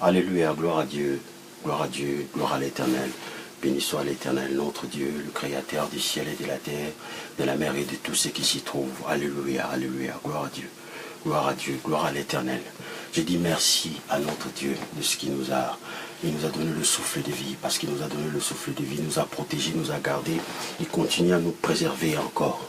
Alléluia, gloire à Dieu, gloire à Dieu, gloire à l'Éternel. Béni soit l'Éternel, notre Dieu, le Créateur du ciel et de la terre, de la mer et de tout ce qui s'y trouve. Alléluia, alléluia, gloire à Dieu, gloire à Dieu, gloire à l'Éternel. Je dis merci à notre Dieu de ce qu'il nous a. Il nous a donné le souffle de vie, parce qu'il nous a donné le souffle de vie, il nous a protégés, nous a gardés, il continue à nous préserver encore.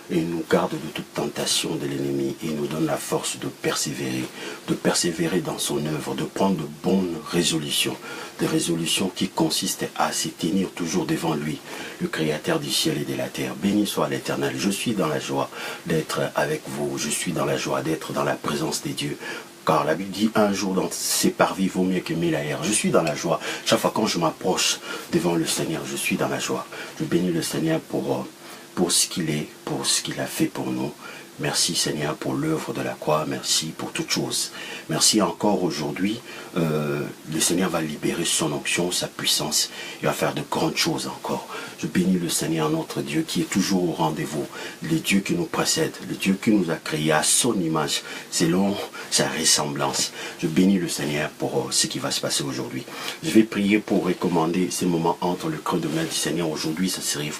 Et il nous garde de toute tentation de l'ennemi et il nous donne la force de persévérer dans son œuvre, de prendre de bonnes résolutions, des résolutions qui consistent à se tenir toujours devant lui, le Créateur du ciel et de la terre. Béni soit l'Éternel. Je suis dans la joie d'être avec vous, je suis dans la joie d'être dans la présence des dieux. Car la Bible dit un jour dans ses parvis vaut mieux que 1000 ailleurs. Je suis dans la joie. Chaque fois quand je m'approche devant le Seigneur, je suis dans la joie. Je bénis le Seigneur pour ce qu'il est, pour ce qu'il a fait pour nous. Merci Seigneur pour l'œuvre de la croix, merci pour toutes choses. Merci encore aujourd'hui, le Seigneur va libérer son onction, sa puissance, il va faire de grandes choses encore. Je bénis le Seigneur notre Dieu qui est toujours au rendez-vous, le Dieu qui nous précède, le Dieu qui nous a créés à son image, selon sa ressemblance. Je bénis le Seigneur pour ce qui va se passer aujourd'hui. Je vais prier pour recommander ces moments entre le creux de main du Seigneur. Aujourd'hui, ça serait...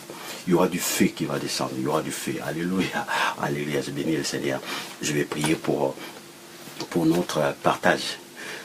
Il y aura du feu qui va descendre, il y aura du feu. Alléluia, alléluia, je bénis le Seigneur. Je vais prier pour notre partage.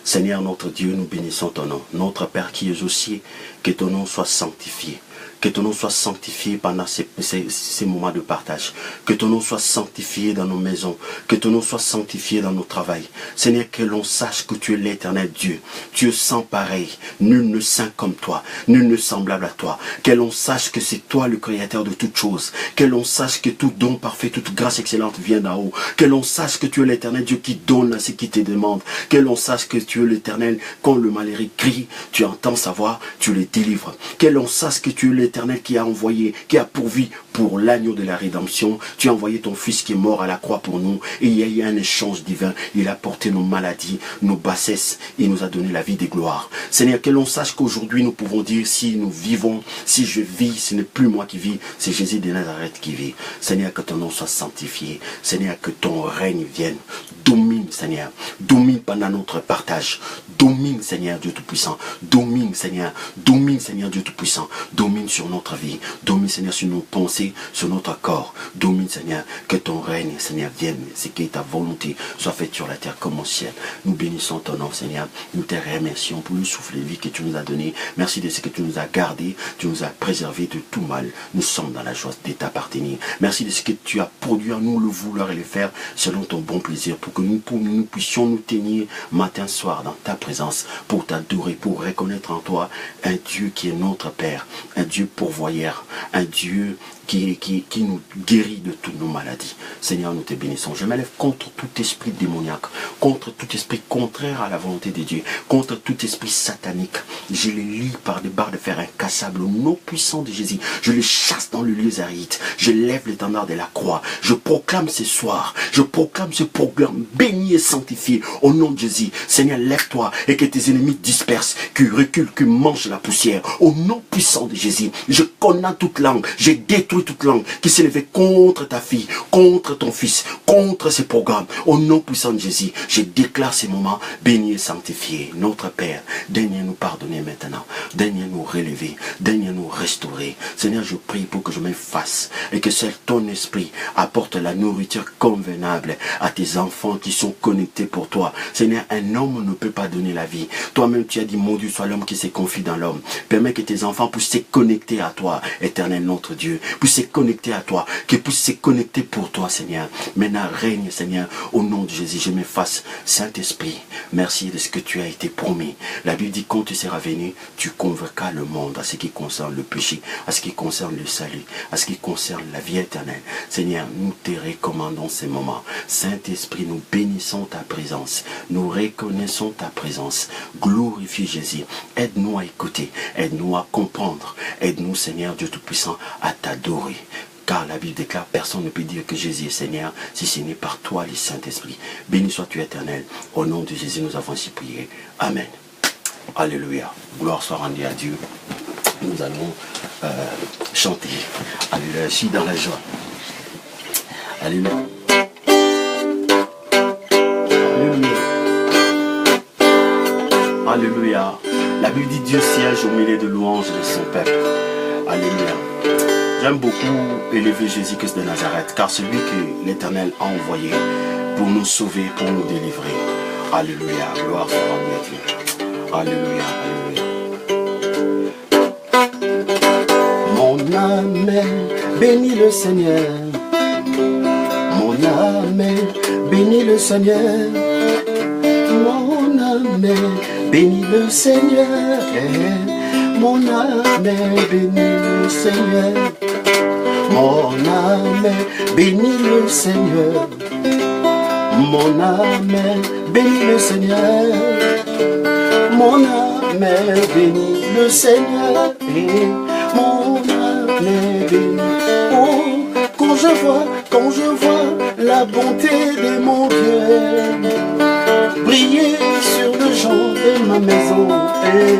Seigneur notre Dieu, nous bénissons ton nom. Notre Père qui es aux cieux, que ton nom soit sanctifié. Que ton nom soit sanctifié pendant ces moments de partage. Que ton nom soit sanctifié dans nos maisons. Que ton nom soit sanctifié dans nos travails. Seigneur, que l'on sache que tu es l'Éternel Dieu. Tu es sans pareil. Nul ne saint comme toi. Nul ne semblable à toi. Que l'on sache que c'est toi le Créateur de toutes choses. Que l'on sache que tout don parfait, toute grâce excellente vient d'en haut. Que l'on sache que tu es l'Éternel Dieu qui donne à ceux qui te demandent. Que l'on sache que tu es l'Éternel. Quand le malheureux crie, tu entends sa voix, tu le délivres. Que l'on sache que tu es l'Éternel qui a envoyé, qui a pourvu pour l'agneau de la rédemption. Tu as envoyé ton fils qui est mort à la croix pour nous. Et il y a eu un échange divin. Il a porté nos maladies, nos bassesses. Il nous a donné la vie des gloires. Seigneur, que l'on sache qu'aujourd'hui nous pouvons dire si nous vivons, si je vis, ce n'est plus moi qui vis, c'est Jésus de Nazareth qui vit. Seigneur, que ton nom soit sanctifié. Seigneur, que ton règne vienne. Domine, Seigneur. Domine pendant notre partage. Domine, Seigneur Dieu Tout-Puissant. Domine, Seigneur. Domine, Seigneur Dieu Tout-Puissant. Domine sur notre vie. Domine, Seigneur, sur nos pensées, sur notre corps. Domine, Seigneur, que ton règne, Seigneur, vienne. C'est que ta volonté soit faite sur la terre comme au ciel. Nous bénissons ton nom, Seigneur. Nous te remercions pour le souffle de vie que tu nous as donné. Merci de ce que tu nous as gardé. Tu nous as préservé de tout mal. Nous sommes dans la joie de t'appartenir. Merci de ce que tu as produit en nous le vouloir et le faire selon ton bon plaisir pour que nous puissions nous tenir matin, soir dans ta présence pour t'adorer, pour reconnaître en toi un Dieu qui est notre Père, un Dieu pourvoyeur, un Dieu qui nous guérit de toutes nos maladies. Seigneur, nous te bénissons. Je m'élève contre tout esprit démoniaque, contre tout esprit contraire à la volonté de Dieu, contre tout esprit satanique. Je les lie par des barres de fer incassables au nom puissant de Jésus. Je les chasse dans le lieu aride. Je lève l'étendard de la croix. Je proclame ce soir, je proclame ce programme béni et sanctifié au nom de Jésus. Seigneur, lève-toi et que tes ennemis dispersent, qu'ils reculent, qu'ils mangent la poussière. Au nom puissant de Jésus, je condamne toute langue, je détruis toute langue qui s'est levée contre ta fille, contre ton fils, contre ces programmes. Au nom puissant de Jésus, je déclare ces moments bénis et sanctifiés. Notre Père, daigne nous pardonner maintenant, daigne nous relever, daigne nous restaurer. Seigneur, je prie pour que je m'efface et que seul ton esprit apporte la nourriture convenable à tes enfants qui sont connectés pour toi. Seigneur, un homme ne peut pas donner la vie. Toi-même, tu as dit, mon Dieu, soit l'homme qui se confie dans l'homme. Permets que tes enfants puissent se connecter à toi, éternel notre Dieu, puissent se connecter à toi, qu'ils puissent se connecter pour toi, Seigneur. Maintenant, règne, Seigneur, au nom de Jésus, je m'efface. Saint-Esprit, merci de ce que tu as été promis. La Bible dit, quand tu seras venu, tu convoqueras le monde à ce qui concerne le péché, à ce qui concerne le salut, à ce qui concerne la vie éternelle. Seigneur, nous te recommandons ces moments. Saint-Esprit, nous bénissons ta présence. Nous reconnaissons ta présence. Glorifie Jésus. Aide-nous à écouter. Aide-nous à comprendre. Aide-nous, Seigneur Dieu Tout-Puissant, à t'adorer. Car la Bible déclare, personne ne peut dire que Jésus est Seigneur si ce n'est par toi, le Saint-Esprit. Béni sois-tu, éternel. Au nom de Jésus, nous avons ainsi prié. Amen. Alléluia. Gloire soit rendue à Dieu. Nous allons chanter. Alléluia. Je suis dans la joie. Alléluia. Alléluia. Alléluia. La Bible dit Dieu siège au milieu de louanges de son peuple. Alléluia. J'aime beaucoup élever Jésus-Christ de Nazareth, car celui que l'Éternel a envoyé pour nous sauver, pour nous délivrer. Alléluia. Gloire soit rendue à Dieu. Alléluia. Alléluia. Mon âme bénit le Seigneur. Mon âme bénit le Seigneur. Mon âme bénit le Seigneur. Mon âme bénit le Seigneur. Mon âme bénit le Seigneur. Mon âme bénit le Seigneur. Mon âme bénit le Seigneur. Et mon âme bénit. Oh, quand je vois la bonté de mon Dieu briller sur le champ de ma maison. Et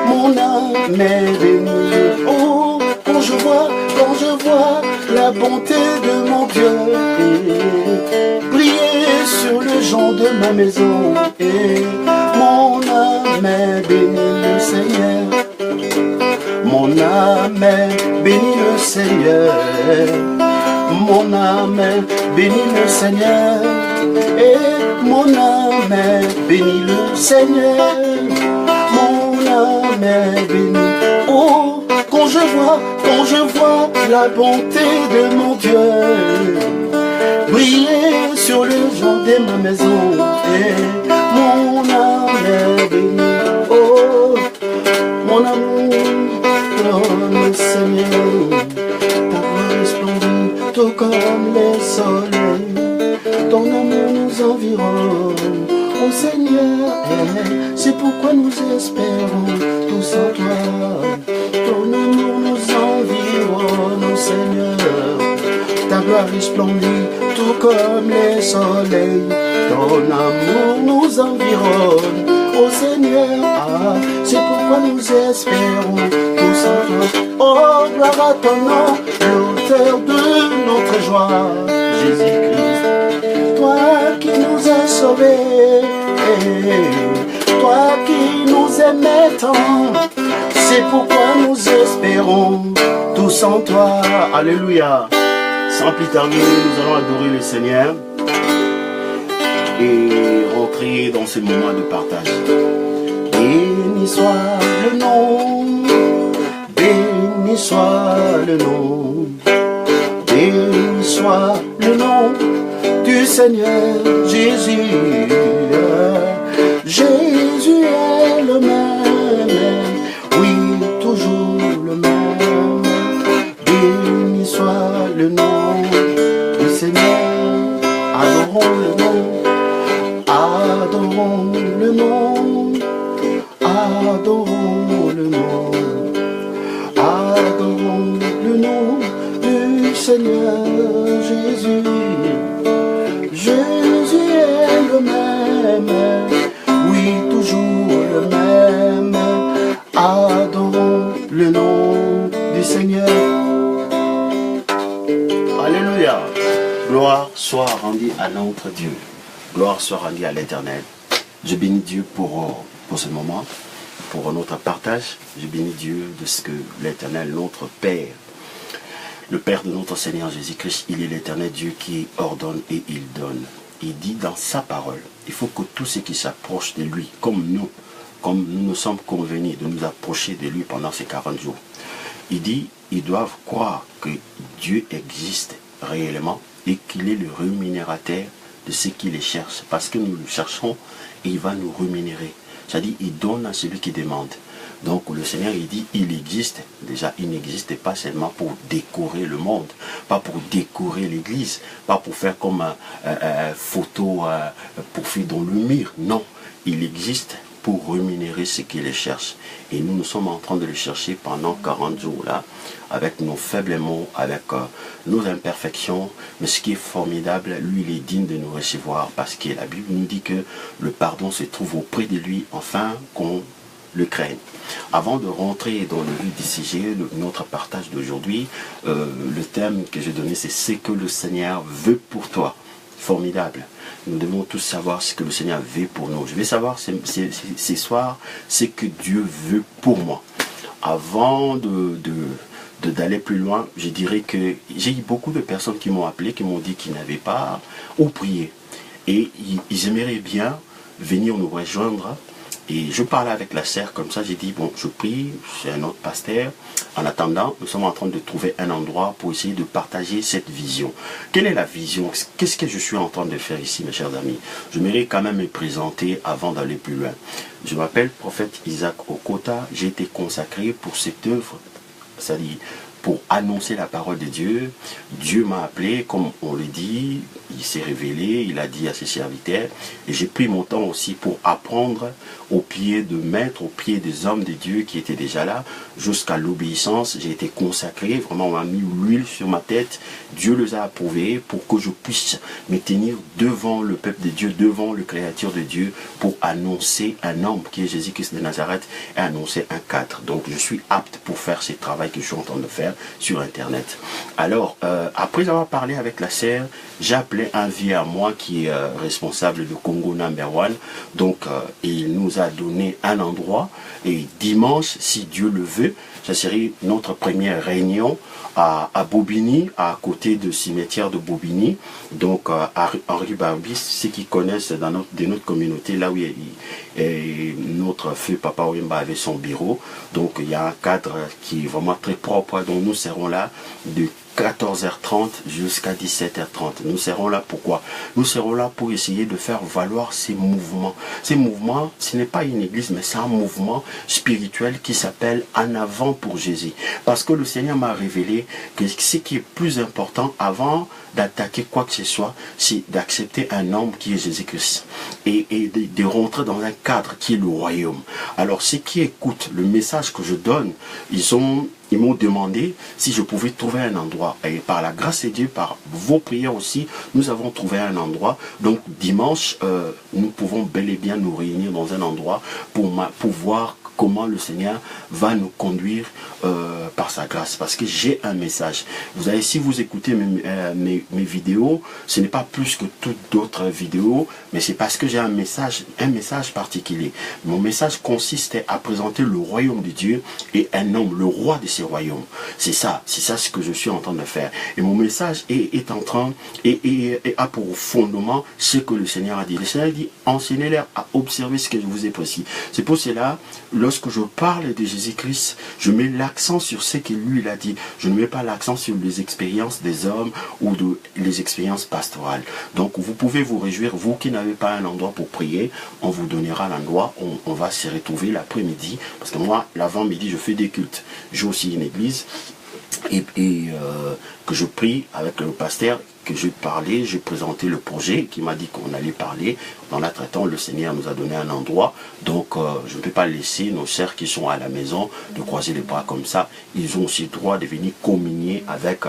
mon âme bénit. Oh, quand je vois la bonté de mon Dieu briller sur le champ de ma maison. Et mon âme bénit le Seigneur. Mon âme bénit le Seigneur. Mon âme bénit le Seigneur. Et mon âme bénit le Seigneur. Mon âme bénit. Oh, quand je vois la bonté de mon Dieu briller sur le jour de ma maison. Et mon âme bénit. Oh, mon amour, le Seigneur, ta gloire resplendit tout comme le soleil. Ton amour nous environne, oh Seigneur, c'est pourquoi nous espérons tous en toi. Ton amour nous environne, oh Seigneur, ta gloire resplendit tout comme le soleil. Ton amour nous environne, oh Seigneur, ah, c'est pourquoi nous espérons tous en toi. Oh, gloire à ton nom, l'auteur de notre joie, Jésus-Christ. Toi qui nous as sauvés, toi qui nous aimais tant, c'est pourquoi nous espérons tous en toi. Alléluia. Sans plus tarder, nous allons adorer le Seigneur et rentrer dans ce moment de partage. Béni soit le nom, béni soit le nom, béni soit le nom du Seigneur Jésus. Jésus est le même, oui, toujours le même. Béni soit le nom du Seigneur. Adorons le nom, adorons le nom, adorons le nom, adorons le nom du Seigneur Jésus. Jésus est le même, oui, toujours le même. Adorons le nom du Seigneur. Alléluia. Gloire soit rendue à notre Dieu. Gloire soit rendue à l'Éternel. Je bénis Dieu pour ce moment, pour notre partage. Je bénis Dieu de ce que l'Éternel, notre Père, le Père de notre Seigneur Jésus-Christ, il est l'Éternel Dieu qui ordonne et il donne. Il dit dans sa parole, il faut que tous ceux qui s'approchent de lui, comme nous sommes convenus de nous approcher de lui pendant ces 40 jours, il dit, ils doivent croire que Dieu existe réellement et qu'il est le rémunérateur de ceux qui les cherchent, parce que nous le cherchons et il va nous rémunérer. C'est-à-dire, il donne à celui qui demande. Donc le Seigneur, il dit, il existe. Déjà, il n'existe pas seulement pour décorer le monde, pas pour décorer l'église, pas pour faire comme photo pour faire dans le mur. Non, il existe pour rémunérer ceux qui les cherchent. Et nous sommes en train de le chercher pendant 40 jours là, avec nos faibles mots, avec nos imperfections. Mais ce qui est formidable, lui, il est digne de nous recevoir, parce que la Bible nous dit que le pardon se trouve auprès de lui, enfin qu'on le craigne. Avant de rentrer dans le vif du sujet, notre partage d'aujourd'hui, le thème que j'ai donné, c'est ce que le Seigneur veut pour toi. formidable. Nous devons tous savoir ce que le Seigneur veut pour nous. Je vais savoir ces soirs ce que Dieu veut pour moi. Avant d'aller plus loin, je dirais que j'ai eu beaucoup de personnes qui m'ont appelé, qui m'ont dit qu'ils n'avaient pas où prier. Et ils aimeraient bien venir nous rejoindre. Et je parlais avec la sœur comme ça, j'ai dit, bon, je prie, c'est un autre pasteur. En attendant, nous sommes en train de trouver un endroit pour essayer de partager cette vision. Quelle est la vision? Qu'est-ce que je suis en train de faire ici, mes chers amis? Je mérite quand même me présenter avant d'aller plus loin. Je m'appelle prophète Isaac Okota, j'ai été consacré pour cette œuvre, c'est-à-dire pour annoncer la parole de Dieu. Dieu m'a appelé, comme on le dit, il s'est révélé, il a dit à ses serviteurs, et j'ai pris mon temps aussi pour apprendre au pied de maîtres, au pied des hommes de Dieu qui étaient déjà là, jusqu'à l'obéissance. J'ai été consacré, vraiment on m'a mis l'huile sur ma tête, Dieu les a approuvés pour que je puisse me tenir devant le peuple de Dieu, devant le Créateur de Dieu, pour annoncer un homme qui est Jésus-Christ de Nazareth et annoncer un cadre. Donc je suis apte pour faire ce travail que je suis en train de faire sur Internet. Alors, après avoir parlé avec la sœur, j'ai appelé un vieux à moi qui est responsable de Congo Number One. Donc, il nous a donné un endroit. Et dimanche, si Dieu le veut, ça serait notre première réunion à Bobigny, à côté du cimetière de Bobigny. Donc, à Henri Barbis, ceux qui connaissent de notre communauté, là où notre feu Papa Wimba avait son bureau. Donc, il y a un cadre qui est vraiment très propre. Donc, nous serons là de 14h30 jusqu'à 17h30. Nous serons là pourquoi? Nous serons là pour essayer de faire valoir ces mouvements. Ces mouvements, ce n'est pas une église, mais c'est un mouvement spirituel qui s'appelle En avant pour Jésus. Parce que le Seigneur m'a révélé que ce qui est plus important avant d'attaquer quoi que ce soit, c'est d'accepter un homme qui est Jésus-Christ et de rentrer dans un cadre qui est le royaume. Alors ceux qui écoutent le message que je donne, ils m'ont demandé si je pouvais trouver un endroit. Et par la grâce de Dieu, par vos prières aussi, nous avons trouvé un endroit. Donc dimanche, nous pouvons bel et bien nous réunir dans un endroit pour voir comment le Seigneur va nous conduire par sa grâce. Parce que j'ai un message. Vous savez, si vous écoutez mes vidéos, ce n'est pas plus que toutes d'autres vidéos, mais c'est parce que j'ai un message particulier. Mon message consiste à présenter le royaume de Dieu et un homme, le roi de ces royaumes. C'est ça ce que je suis en train de faire. Et mon message est en train et a pour fondement ce que le Seigneur a dit. Le Seigneur dit, enseignez-leur à observer ce que je vous ai précis. C'est pour cela, lorsque je parle de Jésus-Christ, je mets l'accent sur ce que lui il a dit. Je ne mets pas l'accent sur les expériences des hommes ou les expériences pastorales. Donc vous pouvez vous réjouir, vous qui n'avez pas un endroit pour prier, on vous donnera l'endroit, on va se retrouver l'après-midi. Parce que moi, l'avant-midi, je fais des cultes. J'ai aussi une église et que je prie avec le pasteur, que j'ai parlé, j'ai présenté le projet qui m'a dit qu'on allait parler. Dans la traitant, le Seigneur nous a donné un endroit. Donc, je ne peux pas laisser nos sœurs qui sont à la maison de croiser les bras comme ça. Ils ont aussi le droit de venir communier avec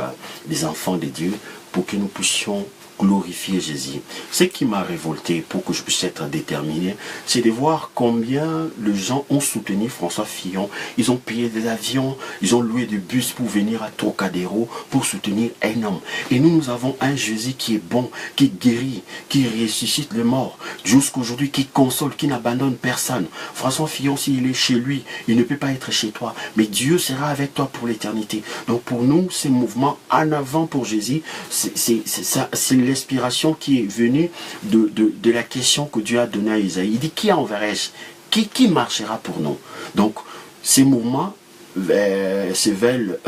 les enfants de Dieu pour que nous puissions glorifier Jésus. Ce qui m'a révolté pour que je puisse être déterminé, c'est de voir combien les gens ont soutenu François Fillon. Ils ont payé des avions, ils ont loué des bus pour venir à Trocadéro pour soutenir un homme. Et nous avons un Jésus qui est bon, qui guérit, qui ressuscite les morts, jusqu'aujourd'hui, qui console, qui n'abandonne personne. François Fillon, s'il est chez lui, il ne peut pas être chez toi, mais Dieu sera avec toi pour l'éternité. Donc pour nous, ces mouvements en avant pour Jésus, c'est l'inspiration qui est venue de la question que Dieu a donnée à Isaïe. Il dit, qui enverrai-je? Qui marchera pour nous? Donc, ces mouvements se veulent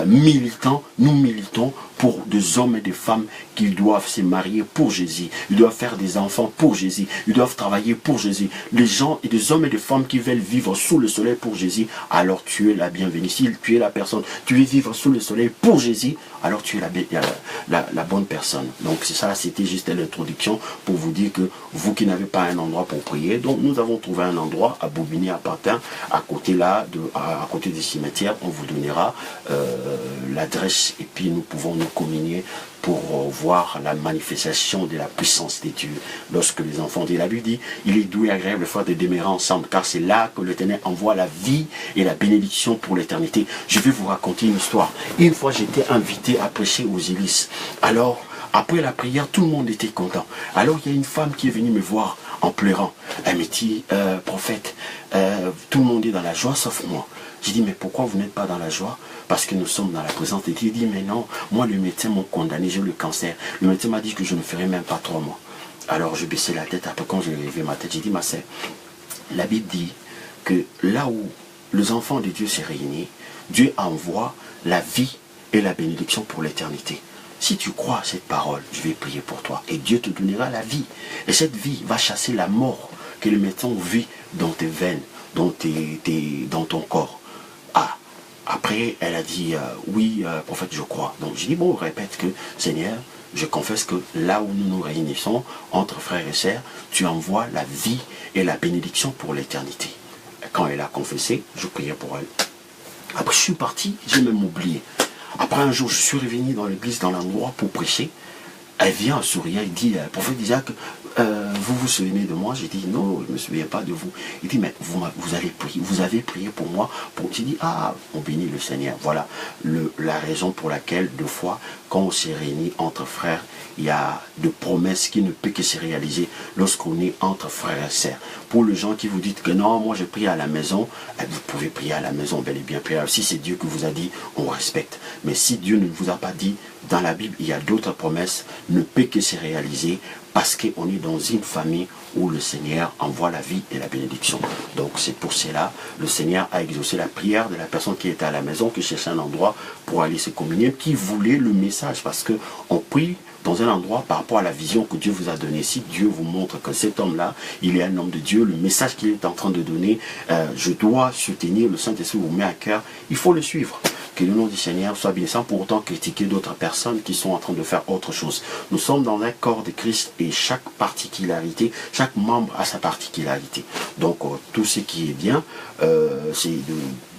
militants. Nous militons pour des hommes et des femmes qui doivent se marier pour Jésus. Ils doivent faire des enfants pour Jésus. Ils doivent travailler pour Jésus. Les gens et des hommes et des femmes qui veulent vivre sous le soleil pour Jésus, alors tu es la bienvenue. Si tu es la personne, tu veux vivre sous le soleil pour Jésus, alors tu es la bonne personne. Donc c'est ça, c'était juste l'introduction pour vous dire que vous qui n'avez pas un endroit pour prier, donc nous avons trouvé un endroit à Bobigny, à Pantin, à côté à côté des cimetières. On vous donnera l'adresse et puis nous pouvons nous communier pour voir la manifestation de la puissance des dieux. Lorsque les enfants de la Bible dit, il est doux et agréable de faire de demeurer ensemble, car c'est là que l'Éternel envoie la vie et la bénédiction pour l'éternité. Je vais vous raconter une histoire. Une fois, j'étais invité à prêcher aux Églises. Alors, Après la prière, tout le monde était content. Alors il y a une femme qui est venue me voir en pleurant. Elle me dit, prophète, tout le monde est dans la joie sauf moi. J'ai dit, mais pourquoi vous n'êtes pas dans la joie? Parce que nous sommes dans la présence de Dieu. Il dit, mais non, moi le médecin m'a condamné, j'ai le cancer. Le médecin m'a dit que je ne ferai même pas 3 mois. Alors je baissais la tête. Après quand j'ai levé ma tête, j'ai dit, ma sœur, la Bible dit que là où les enfants de Dieu s'est réunis, Dieu envoie la vie et la bénédiction pour l'éternité. Si tu crois à cette parole, je vais prier pour toi. Et Dieu te donnera la vie. Et cette vie va chasser la mort que le médecin vit dans tes veines, dans ton corps. Ah, après, elle a dit, oui, prophète, je crois. Donc, j'ai dit, bon, répète que, Seigneur, je confesse que là où nous nous réunissons, entre frères et sœurs, tu envoies la vie et la bénédiction pour l'éternité. Quand elle a confessé, je priais pour elle. Après, je suis parti, j'ai même oublié. Après un jour, je suis revenu dans l'église, dans l'endroit pour prêcher. Elle vient en souriant, il dit, prophète Isaac, vous vous souvenez de moi? J'ai dit, non, je ne me souviens pas de vous. Il dit, mais vous avez prié pour moi. J'ai dit, ah, on bénit le Seigneur. Voilà la raison pour laquelle, deux fois, quand on s'est réunis entre frères, il y a de promesses qui ne peuvent que se réaliser lorsqu'on est entre frères et sœurs. Pour les gens qui vous dites que non, moi je prie à la maison, vous pouvez prier à la maison, bel et bien prier. Si c'est Dieu qui vous a dit, on respecte. Mais si Dieu ne vous a pas dit, dans la Bible, il y a d'autres promesses, ne peut que se réaliser parce qu'on est dans une famille où le Seigneur envoie la vie et la bénédiction. Donc c'est pour cela, le Seigneur a exaucé la prière de la personne qui était à la maison, qui cherchait un endroit pour aller se communier, qui voulait le message, parce qu'on prie dans un endroit par rapport à la vision que Dieu vous a donnée. Si Dieu vous montre que cet homme-là, il est un homme de Dieu, le message qu'il est en train de donner, je dois soutenir, le Saint-Esprit vous met à cœur, il faut le suivre. Que le nom du Seigneur soit bien, sans pour autant critiquer d'autres personnes qui sont en train de faire autre chose. Nous sommes dans un corps de Christ et chaque particularité, chaque membre a sa particularité. Donc tout ce qui est bien, c'est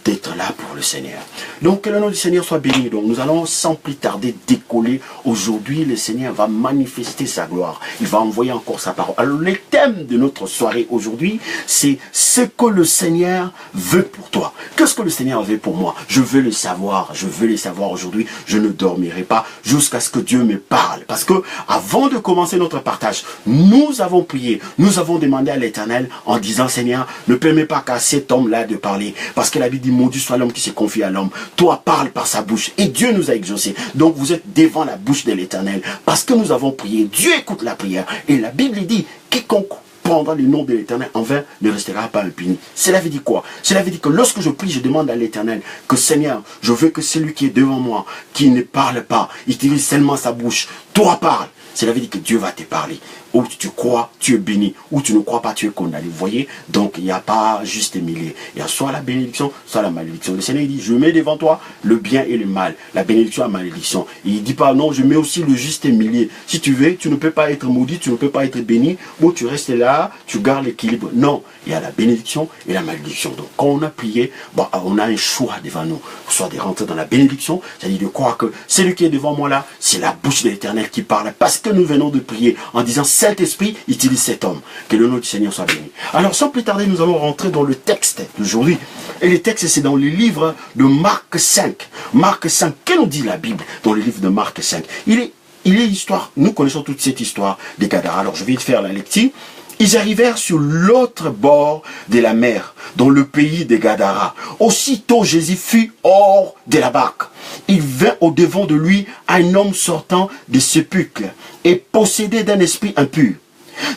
d'être là pour le Seigneur. Donc que le nom du Seigneur soit béni. Donc nous allons sans plus tarder décoller. Aujourd'hui, le Seigneur va manifester sa gloire. Il va envoyer encore sa parole. Alors le thème de notre soirée aujourd'hui, c'est ce que le Seigneur veut pour toi. Qu'est-ce que le Seigneur veut pour moi? Je veux le savoir. Je veux le savoir aujourd'hui. Je ne dormirai pas jusqu'à ce que Dieu me parle. Parce que avant de commencer notre partage, nous avons prié. Nous avons demandé à l'Éternel en disant, Seigneur, ne permets pas qu'à cet homme-là de parler. Parce que la Bible dit, maudit soit l'homme qui se confie à l'homme. Toi, parle par sa bouche. Et Dieu nous a exaucés. Donc vous êtes devant la bouche de l'Éternel. Parce que nous avons prié. Dieu écoute la prière. Et la Bible dit, quiconque prendra le nom de l'Éternel en vain ne restera pas impuni. Cela veut dire quoi? Cela veut dire que lorsque je prie, je demande à l'Éternel que Seigneur, je veux que celui qui est devant moi, qui ne parle pas, utilise seulement sa bouche. Toi, parle. Cela veut dire que Dieu va te parler. Où tu crois, tu es béni. Où tu ne crois pas, tu es condamné. Vous voyez? Donc, il n'y a pas juste milieu. Il y a soit la bénédiction, soit la malédiction. Le Seigneur dit, je mets devant toi le bien et le mal. La bénédiction et la malédiction. Il ne dit pas, non, je mets aussi le juste milieu. Si tu veux, tu ne peux pas être maudit, tu ne peux pas être béni. Bon, tu restes là, tu gardes l'équilibre. Non, il y a la bénédiction et la malédiction. Donc, quand on a prié, bon, on a un choix devant nous. Soit de rentrer dans la bénédiction, c'est-à-dire de croire que celui qui est devant moi là, c'est la bouche de l'Éternel qui parle. Parce que nous venons de prier en disant, Saint-Esprit, utilise cet homme. Que le nom du Seigneur soit béni. Alors, sans plus tarder, nous allons rentrer dans le texte d'aujourd'hui. Et le texte, c'est dans le livre de Marc 5. Marc 5, que nous dit la Bible dans le livre de Marc 5? Il est l'histoire, nous connaissons toute cette histoire des Gadara. Alors, je vais faire la lecture. Ils arrivèrent sur l'autre bord de la mer, dans le pays des Gadara. Aussitôt, Jésus fut hors de la barque. Il vint au-devant de lui un homme sortant des sépulcres et possédé d'un esprit impur.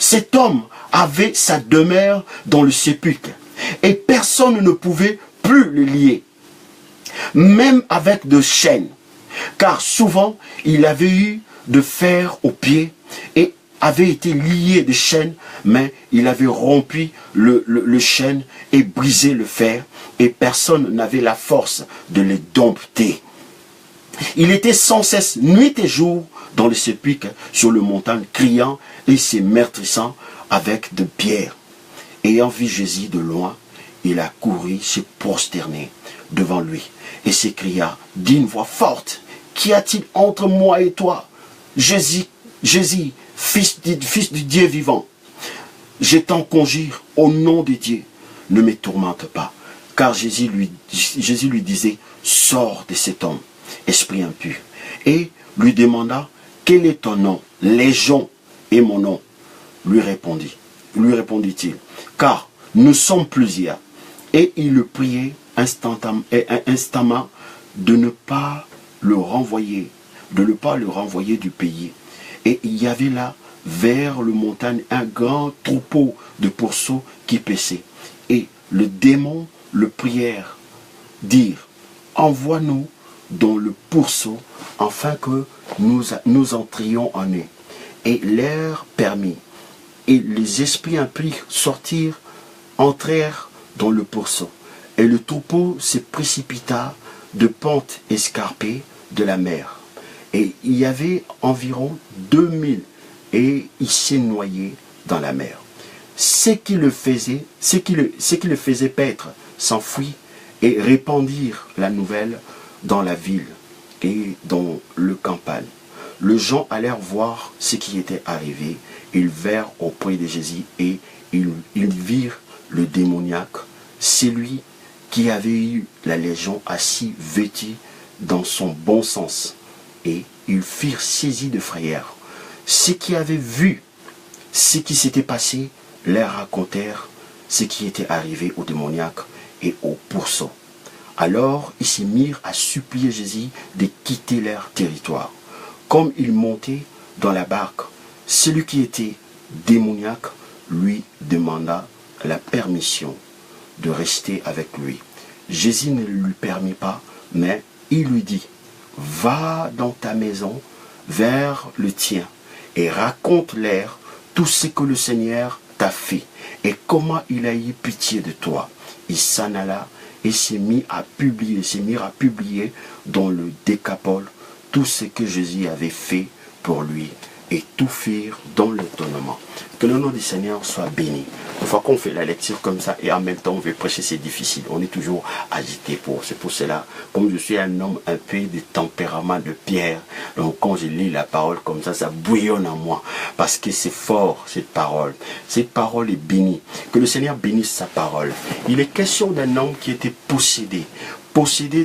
Cet homme avait sa demeure dans le sépulcre et personne ne pouvait plus le lier, même avec de chaînes, car souvent il avait eu de fer aux pieds et avait été lié de chaînes, mais il avait rompu le chêne et brisé le fer, et personne n'avait la force de le dompter. Il était sans cesse, nuit et jour, dans le sépulcre, sur le montagne, criant et se meurtrissant avec de pierres. Ayant vu Jésus de loin, il a couru se prosterner devant lui et s'écria d'une voix forte, « Qu'y a-t-il entre moi et toi, Jésus, fils du Dieu vivant? Je t'en conjure, au nom de Dieu, ne me tourmente pas. » Car Jésus lui disait, « Sors de cet homme, esprit impur. » Et lui demanda, quel est ton nom? Légion est mon nom, lui répondit-il, car nous sommes plusieurs. Et il le priait instamment de ne pas le renvoyer, du pays. Et il y avait là, vers le montagne, un grand troupeau de pourceaux qui paissaient. Et le démon le prièrent, dire, envoie-nous dans le pourceau, afin que nous entrions en eux. Et l'air permit. Et les esprits impies entrèrent dans le pourceau. Et le troupeau se précipita de pente escarpée de la mer. Et il y avait environ 2000, et il s'est noyé dans la mer. Ce qui le faisait paître s'enfuit et répandirent la nouvelle dans la ville et dans le campagne. Les gens allèrent voir ce qui était arrivé. Ils vinrent auprès de Jésus et ils virent le démoniaque, celui qui avait eu la légion, assis vêtu dans son bon sens. Et ils furent saisis de frayeur. Ceux qui avaient vu ce qui s'était passé leur racontèrent ce qui était arrivé au démoniaque et au pourceau. Alors ils se mirent à supplier Jésus de quitter leur territoire. Comme il montait dans la barque, celui qui était démoniaque lui demanda la permission de rester avec lui. Jésus ne lui permit pas, mais il lui dit, va dans ta maison vers le tien et raconte-leur tout ce que le Seigneur t'a fait et comment il a eu pitié de toi. Il s'en alla et s'est mis à publier dans le Décapole tout ce que Jésus avait fait pour lui, et tout firent dans l'étonnement. Que le nom du Seigneur soit béni. Une fois qu'on fait la lecture comme ça et en même temps on veut prêcher, c'est difficile. On est toujours agité c'est pour cela. Comme je suis un homme un peu de tempérament de pierre, donc quand je lis la parole comme ça bouillonne en moi. Parce que c'est fort cette parole. Cette parole est bénie. Que le Seigneur bénisse sa parole. Il est question d'un homme qui était possédé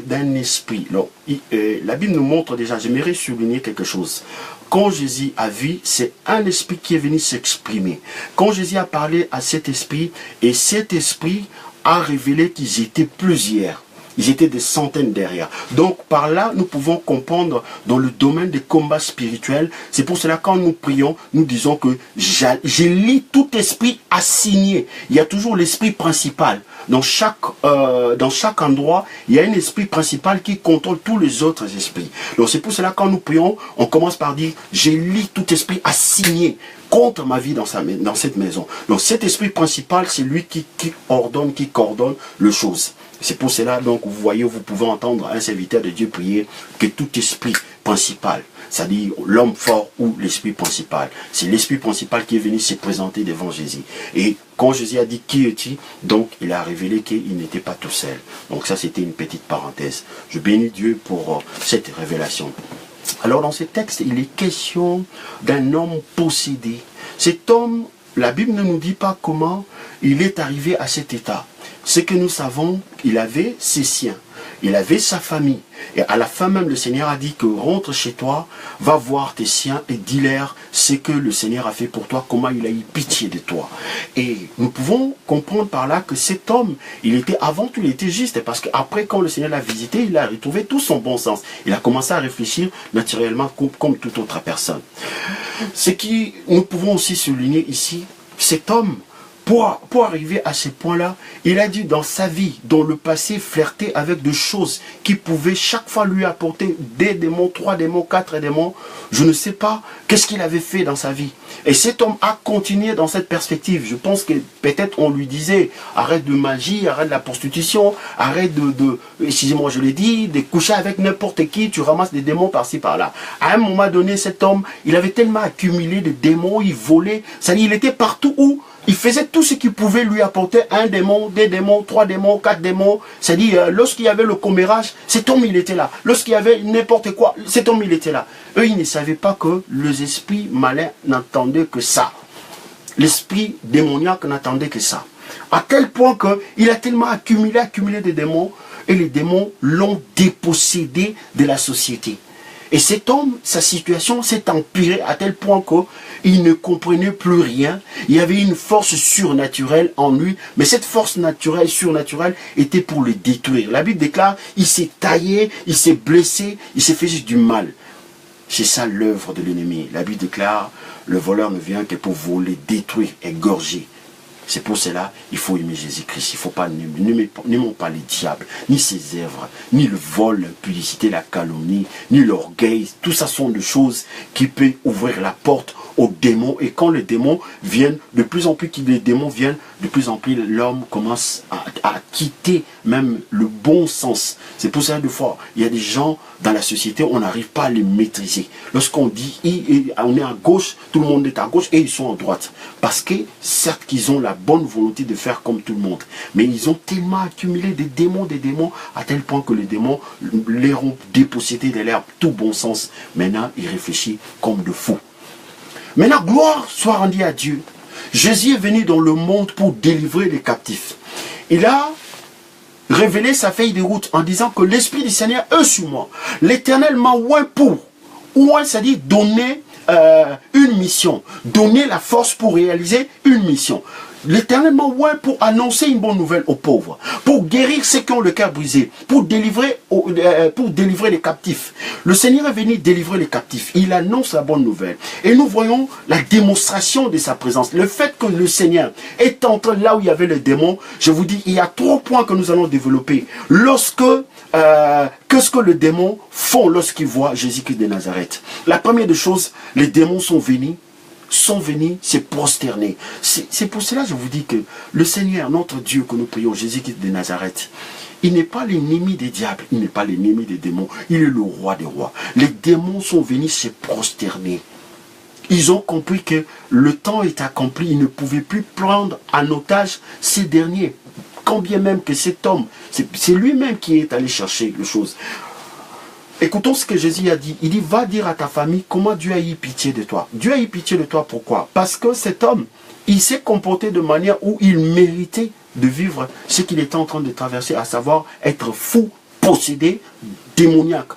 d'un esprit. Donc, la Bible nous montre déjà, j'aimerais souligner quelque chose. Quand Jésus a vu, c'est un esprit qui est venu s'exprimer. Quand Jésus a parlé à cet esprit, et cet esprit a révélé qu'ils étaient plusieurs. Ils étaient des centaines derrière. Donc par là, nous pouvons comprendre dans le domaine des combats spirituels. C'est pour cela quand nous prions, nous disons que j'élis tout esprit assigné. Il y a toujours l'esprit principal. Dans chaque endroit, il y a un esprit principal qui contrôle tous les autres esprits. Donc c'est pour cela quand nous prions, on commence par dire, j'élis tout esprit assigné contre ma vie dans cette maison. Donc cet esprit principal, c'est lui qui coordonne les choses. C'est pour cela, donc, vous voyez, vous pouvez entendre un serviteur de Dieu prier que tout esprit principal, c'est-à-dire l'homme fort ou l'esprit principal, c'est l'esprit principal qui est venu se présenter devant Jésus. Et quand Jésus a dit qui es-tu, donc il a révélé qu'il n'était pas tout seul. Donc ça, c'était une petite parenthèse. Je bénis Dieu pour cette révélation. Alors dans ce texte, il est question d'un homme possédé. Cet homme, la Bible ne nous dit pas comment il est arrivé à cet état. Ce que nous savons, il avait ses siens, il avait sa famille. Et à la fin même, le Seigneur a dit que rentre chez toi, va voir tes siens et dis-leur ce que le Seigneur a fait pour toi, comment il a eu pitié de toi. Et nous pouvons comprendre par là que cet homme, avant tout, il était juste. Parce qu'après, quand le Seigneur l'a visité, il a retrouvé tout son bon sens. Il a commencé à réfléchir naturellement comme toute autre personne. Ce qui nous pouvons aussi souligner ici, cet homme, pour arriver à ce point-là, il a dû dans sa vie, dans le passé, flirter avec des choses qui pouvaient chaque fois lui apporter des démons, 3 démons, 4 démons. Je ne sais pas qu'est-ce qu'il avait fait dans sa vie. Et cet homme a continué dans cette perspective. Je pense que peut-être on lui disait, arrête de magie, arrête de la prostitution, arrête excusez-moi je l'ai dit, de coucher avec n'importe qui, tu ramasses des démons par-ci par-là. À un moment donné, cet homme, il avait tellement accumulé de démons, il volait, c'est-à-dire il était partout où il faisait tout ce qui pouvait lui apporter un démon, 2 démons, 3 démons, 4 démons. C'est-à-dire, lorsqu'il y avait le commérage, cet homme, il était là. Lorsqu'il y avait n'importe quoi, cet homme, il était là. Eux, ils ne savaient pas que les esprits malins n'entendaient que ça. L'esprit démoniaque n'entendait que ça. À tel point qu'il a tellement accumulé des démons, et les démons l'ont dépossédé de la société. Et cet homme, sa situation s'est empirée à tel point qu'il ne comprenait plus rien. Il y avait une force surnaturelle en lui, mais cette force naturelle, surnaturelle, était pour le détruire. La Bible déclare, il s'est taillé, il s'est blessé, il s'est fait juste du mal. C'est ça l'œuvre de l'ennemi. La Bible déclare, le voleur ne vient que pour voler, détruire, égorger. C'est pour cela il faut aimer Jésus-Christ. Il ne faut pas n'aimer pas les diables, ni ses œuvres, ni le vol, l'impudicité, la calomnie, ni l'orgueil. Tout ça sont des choses qui peuvent ouvrir la porte aux démons. Et quand les démons viennent, de plus en plus l'homme commence à quitter même le bon sens. C'est pour ça, des fois, il y a des gens dans la société, on n'arrive pas à les maîtriser. Lorsqu'on dit, on est à gauche, tout le monde est à gauche et ils sont à droite. Parce que, certes qu'ils ont la bonne volonté de faire comme tout le monde, mais ils ont tellement accumulé des démons, à tel point que les démons les ont dépossédés de leur tout bon sens. Maintenant, ils réfléchissent comme de fous. Maintenant, gloire soit rendue à Dieu. Jésus est venu dans le monde pour délivrer les captifs. Il a révélé sa feuille de route en disant que l'Esprit du Seigneur est sur moi. L'Éternel m'a oint pour. Oint, c'est-à-dire donner une mission. Donner la force pour réaliser une mission. L'Éternel m'a oint pour annoncer une bonne nouvelle aux pauvres, pour guérir ceux qui ont le cœur brisé, pour délivrer les captifs. Le Seigneur est venu délivrer les captifs. Il annonce la bonne nouvelle. Et nous voyons la démonstration de sa présence. Le fait que le Seigneur est entré là où il y avait les démons, je vous dis, il y a 3 points que nous allons développer. Qu'est-ce que les démons font lorsqu'ils voient Jésus-Christ de Nazareth? La première des choses, les démons sont venus se prosterner. C'est pour cela que je vous dis que le Seigneur, notre Dieu que nous prions, Jésus-Christ de Nazareth, il n'est pas l'ennemi des diables, il n'est pas l'ennemi des démons, il est le roi des rois. Les démons sont venus se prosterner. Ils ont compris que le temps est accompli, ils ne pouvaient plus prendre en otage ces derniers. Quand bien même que cet homme, c'est lui-même qui est allé chercher les choses. Écoutons ce que Jésus a dit. Il dit, va dire à ta famille comment Dieu a eu pitié de toi. Dieu a eu pitié de toi, pourquoi? Parce que cet homme, il s'est comporté de manière où il méritait de vivre ce qu'il était en train de traverser, à savoir être fou, possédé, démoniaque.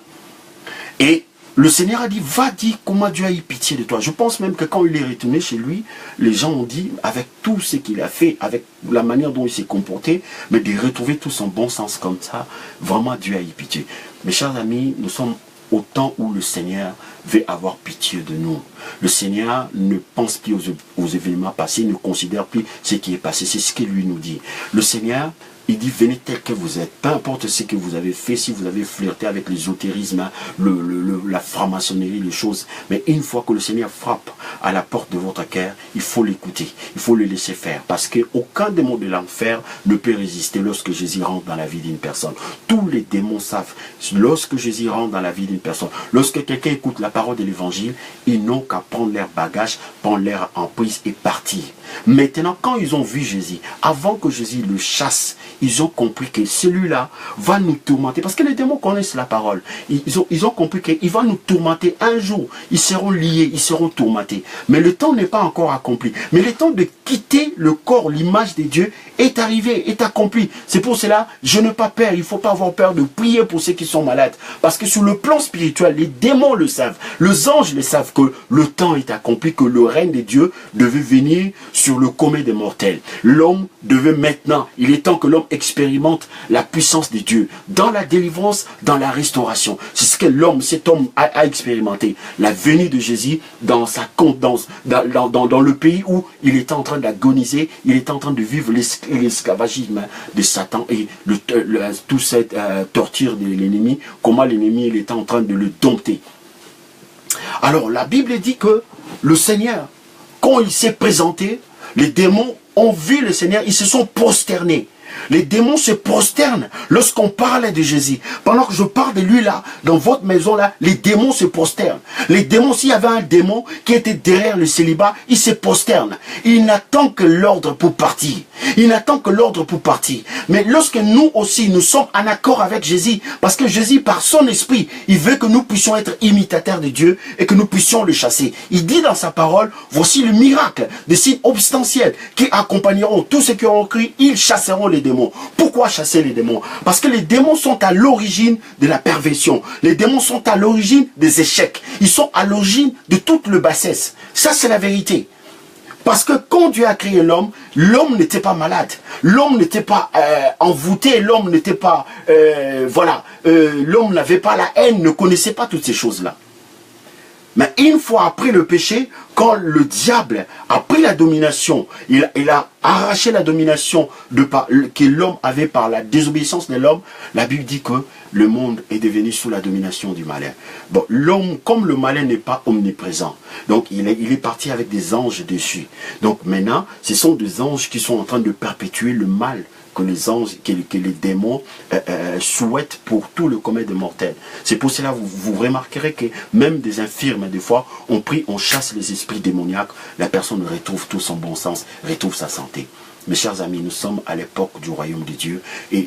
Et le Seigneur a dit, va dire comment Dieu a eu pitié de toi. Je pense même que quand il est retourné chez lui, les gens ont dit, avec tout ce qu'il a fait, avec la manière dont il s'est comporté, mais de retrouver tout son bon sens comme ça, vraiment Dieu a eu pitié. Mes chers amis, nous sommes au temps où le Seigneur veut avoir pitié de nous. Le Seigneur ne pense plus aux événements passés, ne considère plus ce qui est passé. C'est ce qu'il lui nous dit. Le Seigneur, il dit, venez tel que vous êtes. Peu importe ce que vous avez fait, si vous avez flirté avec l'ésotérisme, la franc-maçonnerie, les choses. Mais une fois que le Seigneur frappe à la porte de votre cœur, il faut l'écouter. Il faut le laisser faire. Parce qu'aucun démon de l'enfer ne peut résister lorsque Jésus rentre dans la vie d'une personne. Tous les démons savent, lorsque Jésus rentre dans la vie d'une personne, lorsque quelqu'un écoute la parole de l'évangile, ils n'ont qu'à prendre leur bagage, prendre leur emprise et partir. Maintenant, quand ils ont vu Jésus, avant que Jésus le chasse, ils ont compris que celui-là va nous tourmenter. Parce que les démons connaissent la parole. Ils ont compris qu'il va nous tourmenter un jour. Ils seront liés, ils seront tourmentés. Mais le temps n'est pas encore accompli. Mais le temps de quitter le corps, l'image de Dieu, est arrivé, est accompli. C'est pour cela, je n'ai pas peur. Il ne faut pas avoir peur de prier pour ceux qui sont malades. Parce que sur le plan spirituel, les démons le savent. Les anges le savent que le temps est accompli, que le règne de Dieu devait venir sur le commun des mortels. L'homme devait maintenant, il est temps que l'homme expérimente la puissance de Dieu dans la délivrance, dans la restauration. C'est ce que cet homme a expérimenté. La venue de Jésus dans sa contenance, dans le pays où il était en train d'agoniser, il était en train de vivre l'esclavagisme de Satan et toute cette torture de l'ennemi, comment l'ennemi était en train de le dompter. Alors la Bible dit que le Seigneur, quand il s'est présenté, les démons ont vu le Seigneur, ils se sont prosternés. Les démons se prosternent lorsqu'on parle de Jésus. Pendant que je parle de lui là, dans votre maison là, les démons se prosternent. Les démons, s'il y avait un démon qui était derrière le célibat, il se prosterne. Il n'attend que l'ordre pour partir. Il n'attend que l'ordre pour partir. Mais lorsque nous aussi, nous sommes en accord avec Jésus, parce que Jésus, par son esprit, il veut que nous puissions être imitateurs de Dieu et que nous puissions le chasser. Il dit dans sa parole, voici le miracle, des signes obstantiels qui accompagneront tous ceux qui auront cru, ils chasseront les démons. Pourquoi chasser les démons? Parce que les démons sont à l'origine de la perversion. Les démons sont à l'origine des échecs. Ils sont à l'origine de toute le bassesse. Ça, c'est la vérité. Parce que quand Dieu a créé l'homme, l'homme n'était pas malade. L'homme n'était pas envoûté. L'homme n'était pas... l'homme n'avait pas la haine, ne connaissait pas toutes ces choses-là. Mais une fois après le péché, quand le diable a pris la domination, il a arraché la domination que l'homme avait par la désobéissance de l'homme, la Bible dit que le monde est devenu sous la domination du malin. Bon, l'homme, comme le malin n'est pas omniprésent, donc il est parti avec des anges dessus. Donc maintenant, ce sont des anges qui sont en train de perpétuer le mal que les anges, que les démons souhaitent pour tout le commun des mortels. C'est pour cela que vous remarquerez que même des infirmes, des fois, on prie, on chasse les esprits démoniaques, la personne retrouve tout son bon sens, retrouve sa santé. Mes chers amis, nous sommes à l'époque du royaume de Dieu et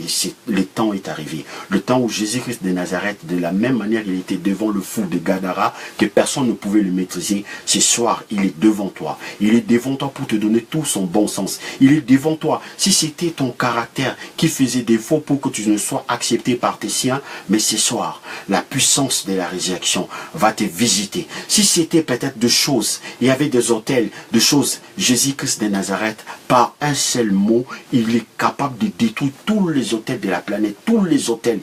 le temps est arrivé. Le temps où Jésus-Christ de Nazareth, de la même manière il était devant le fou de Gadara, que personne ne pouvait le maîtriser, ce soir il est devant toi. Il est devant toi pour te donner tout son bon sens. Il est devant toi. Si c'était ton caractère qui faisait défaut pour que tu ne sois accepté par tes siens, mais ce soir, la puissance de la résurrection va te visiter. Si c'était peut-être des choses, il y avait des hôtels, des choses, Jésus-Christ de Nazareth, par un seul mot, il est capable de détruire tous les hôtels de la planète, tous les hôtels,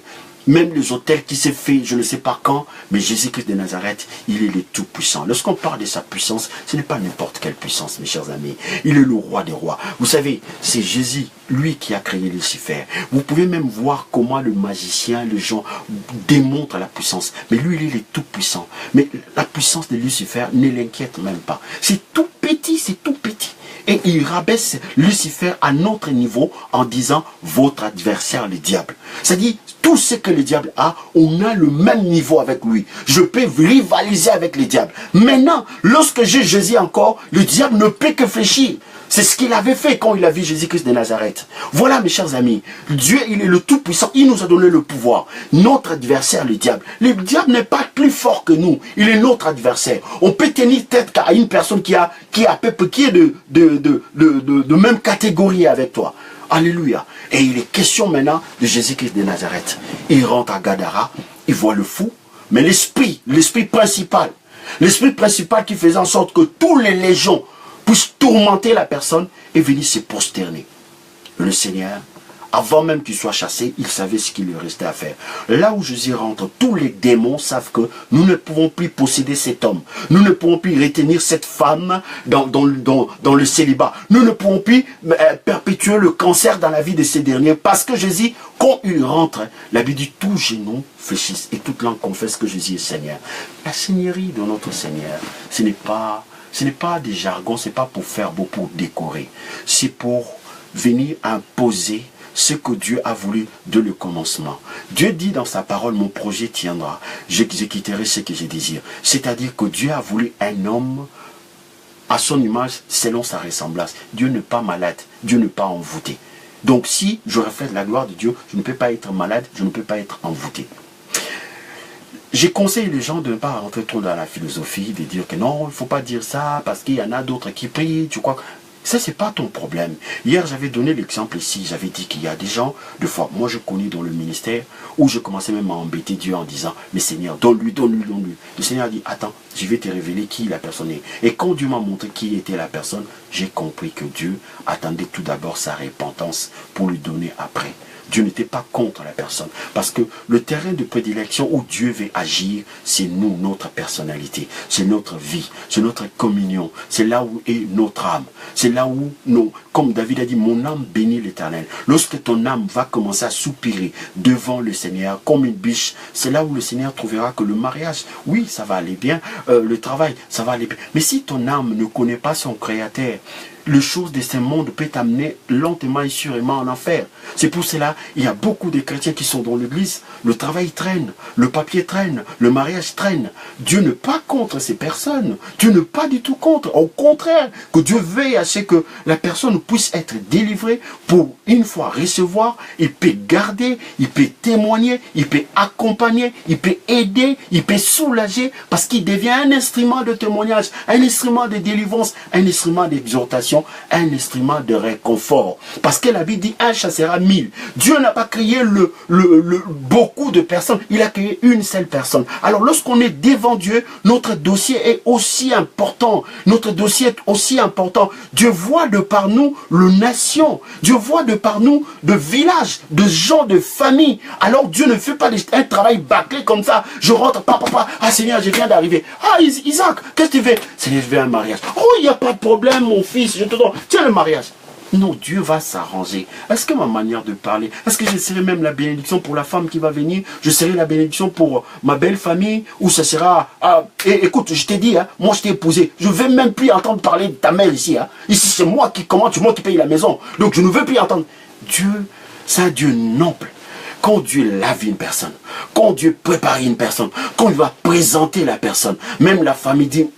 même les hôtels qui s'est fait, je ne sais pas quand, mais Jésus-Christ de Nazareth, il est le tout-puissant. Lorsqu'on parle de sa puissance, ce n'est pas n'importe quelle puissance, mes chers amis. Il est le roi des rois. Vous savez, c'est Jésus, lui qui a créé Lucifer. Vous pouvez même voir comment le magicien, les gens démontrent la puissance. Mais lui, il est le tout-puissant. Mais la puissance de Lucifer ne l'inquiète même pas. C'est tout petit, c'est tout petit. Et il rabaisse Lucifer à notre niveau en disant votre adversaire le diable. C'est-à-dire tout ce que le diable a, on a le même niveau avec lui. Je peux rivaliser avec le diable. Maintenant, lorsque j'ai Jésus encore, le diable ne peut que fléchir. C'est ce qu'il avait fait quand il a vu Jésus-Christ de Nazareth. Voilà mes chers amis, Dieu il est le Tout-Puissant, il nous a donné le pouvoir. Notre adversaire le diable n'est pas plus fort que nous, il est notre adversaire. On peut tenir tête à une personne qui est de même catégorie avec toi. Alléluia. Et il est question maintenant de Jésus-Christ de Nazareth. Il rentre à Gadara, il voit le fou, mais l'esprit principal qui faisait en sorte que tous les légions puissent tourmenter la personne et venir se prosterner. Le Seigneur, avant même qu'il soit chassé, il savait ce qu'il lui restait à faire. Là où Jésus rentre, tous les démons savent que nous ne pouvons plus posséder cet homme. Nous ne pouvons plus retenir cette femme dans le célibat. Nous ne pouvons plus perpétuer le cancer dans la vie de ces derniers. Parce que Jésus, quand il rentre, la Bible dit tous genoux fléchissent et toute langue confesse que Jésus est Seigneur. La seigneurie de notre Seigneur, ce n'est pas des jargons, ce n'est pas pour faire beau, pour décorer. C'est pour venir imposer ce que Dieu a voulu de le commencement. Dieu dit dans sa parole, mon projet tiendra, j'exécuterai ce que je désire. C'est-à-dire que Dieu a voulu un homme à son image, selon sa ressemblance. Dieu n'est pas malade, Dieu n'est pas envoûté. Donc si je reflète la gloire de Dieu, je ne peux pas être malade, je ne peux pas être envoûté. Je conseille les gens de ne pas rentrer trop dans la philosophie, de dire que non, il ne faut pas dire ça, parce qu'il y en a d'autres qui prient, tu crois que... Ça, c'est pas ton problème. Hier, j'avais donné l'exemple ici, j'avais dit qu'il y a des gens, des fois, moi je connais dans le ministère, où je commençais même à embêter Dieu en disant, mais Seigneur, donne-lui, donne-lui, donne-lui. Le Seigneur a dit, attends, je vais te révéler qui la personne est. Et quand Dieu m'a montré qui était la personne, j'ai compris que Dieu attendait tout d'abord sa repentance pour lui donner après. Dieu n'était pas contre la personne. Parce que le terrain de prédilection où Dieu veut agir, c'est nous, notre personnalité. C'est notre vie. C'est notre communion. C'est là où est notre âme. C'est là où, comme David a dit, mon âme bénit l'Éternel. Lorsque ton âme va commencer à soupirer devant le Seigneur, comme une biche, c'est là où le Seigneur trouvera que le mariage, oui, ça va aller bien. Le travail, ça va aller bien. Mais si ton âme ne connaît pas son Créateur, les choses de ce monde peut t'amener lentement et sûrement en enfer. C'est pour cela il y a beaucoup de chrétiens qui sont dans l'église. Le travail traîne, le papier traîne, le mariage traîne. Dieu n'est pas contre ces personnes. Dieu n'est pas du tout contre. Au contraire, que Dieu veille à ce que la personne puisse être délivrée pour une fois recevoir. Il peut garder, il peut témoigner, il peut accompagner, il peut aider, il peut soulager parce qu'il devient un instrument de témoignage, un instrument de délivrance, un instrument d'exhortation. précipitation un instrument de réconfort. Parce que la Bible dit, un chassera 1000. Dieu n'a pas créé beaucoup de personnes, il a créé une seule personne. Alors lorsqu'on est devant Dieu, notre dossier est aussi important. Notre dossier est aussi important. Dieu voit de par nous le nation. Dieu voit de par nous de villages, de gens, de familles. Alors Dieu ne fait pas un travail bâclé comme ça. Je rentre, papa, ah Seigneur, je viens d'arriver. Ah Isaac, qu'est-ce que tu fais? Seigneur, je veux un mariage. Oh, il n'y a pas de problème, mon fils, je te donne. Tiens le mariage. Non, Dieu va s'arranger. Est-ce que ma manière de parler, est-ce que je serai même la bénédiction pour la femme qui va venir? Je serai la bénédiction pour ma belle famille? Ou ce sera... écoute, je t'ai dit, hein, moi je t'ai épousé. Je ne veux même plus entendre parler de ta mère ici. Hein. Ici, c'est moi qui commande, c'est moi qui paye la maison. Donc je ne veux plus entendre. Dieu, c'est un Dieu noble. Quand Dieu lave une personne, quand Dieu prépare une personne, quand il va présenter la personne, même la famille dit,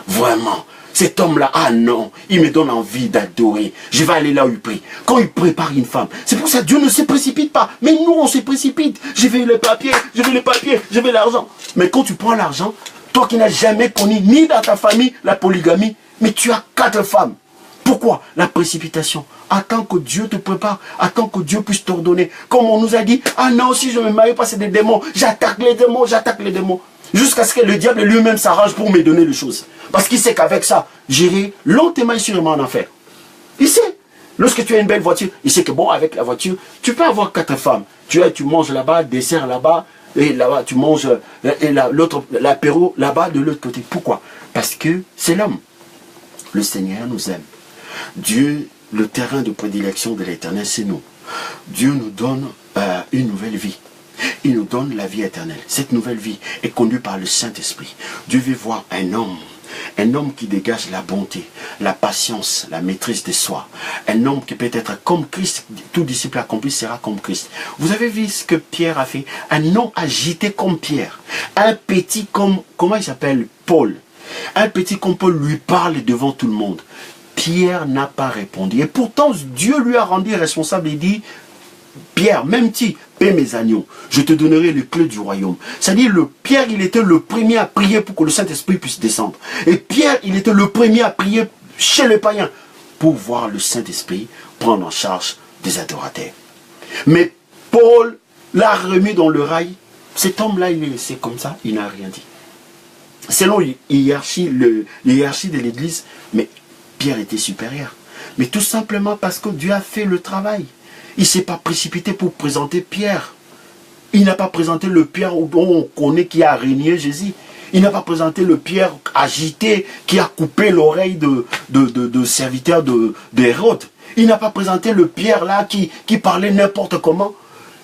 vraiment, cet homme-là, ah non, il me donne envie d'adorer. Je vais aller là où il prie. Quand il prépare une femme, c'est pour ça que Dieu ne se précipite pas. Mais nous, on se précipite. Je veux les papiers, je veux les papiers, je veux l'argent. Mais quand tu prends l'argent, toi qui n'as jamais connu ni dans ta famille la polygamie, mais tu as 4 femmes. Pourquoi la précipitation? Attends que Dieu te prépare, attends que Dieu puisse t'ordonner. Comme on nous a dit, ah non, si je ne me marie pas, c'est des démons. J'attaque les démons, j'attaque les démons. Jusqu'à ce que le diable lui-même s'arrange pour me donner les choses. Parce qu'il sait qu'avec ça, j'irai lentement et sûrement en enfer. Il sait. Lorsque tu as une belle voiture, il sait que bon, avec la voiture, tu peux avoir 4 femmes. Tu manges là-bas, dessert là-bas, et là-bas, tu manges l'apéro là-bas de l'autre côté. Pourquoi? Parce que c'est l'homme. Le Seigneur nous aime. Dieu, le terrain de prédilection de l'Éternel, c'est nous. Dieu nous donne une nouvelle vie. Il nous donne la vie éternelle. Cette nouvelle vie est conduite par le Saint-Esprit. Dieu veut voir un homme qui dégage la bonté, la patience, la maîtrise de soi. Un homme qui peut être comme Christ. Tout disciple accompli sera comme Christ. Vous avez vu ce que Pierre a fait? Un homme agité comme Pierre. Un petit comme, comment il s'appelle? Paul. Un petit comme Paul lui parle devant tout le monde. Pierre n'a pas répondu. Et pourtant, Dieu lui a rendu responsable et dit, Pierre, même si, paie mes agneaux, je te donnerai les clés du royaume. C'est-à-dire, Pierre, il était le premier à prier pour que le Saint-Esprit puisse descendre. Et Pierre, il était le premier à prier chez les païens pour voir le Saint-Esprit prendre en charge des adorateurs. Mais Paul l'a remis dans le rail. Cet homme-là, il est laissé comme ça, il n'a rien dit. Selon l'hiérarchie de l'Église, mais Pierre était supérieur. Mais tout simplement parce que Dieu a fait le travail. Il ne s'est pas précipité pour présenter Pierre. Il n'a pas présenté le Pierre dont on connaît qui a régné Jésus. Il n'a pas présenté le Pierre agité qui a coupé l'oreille de serviteurs d'Hérode. Il n'a pas présenté le Pierre là qui parlait n'importe comment.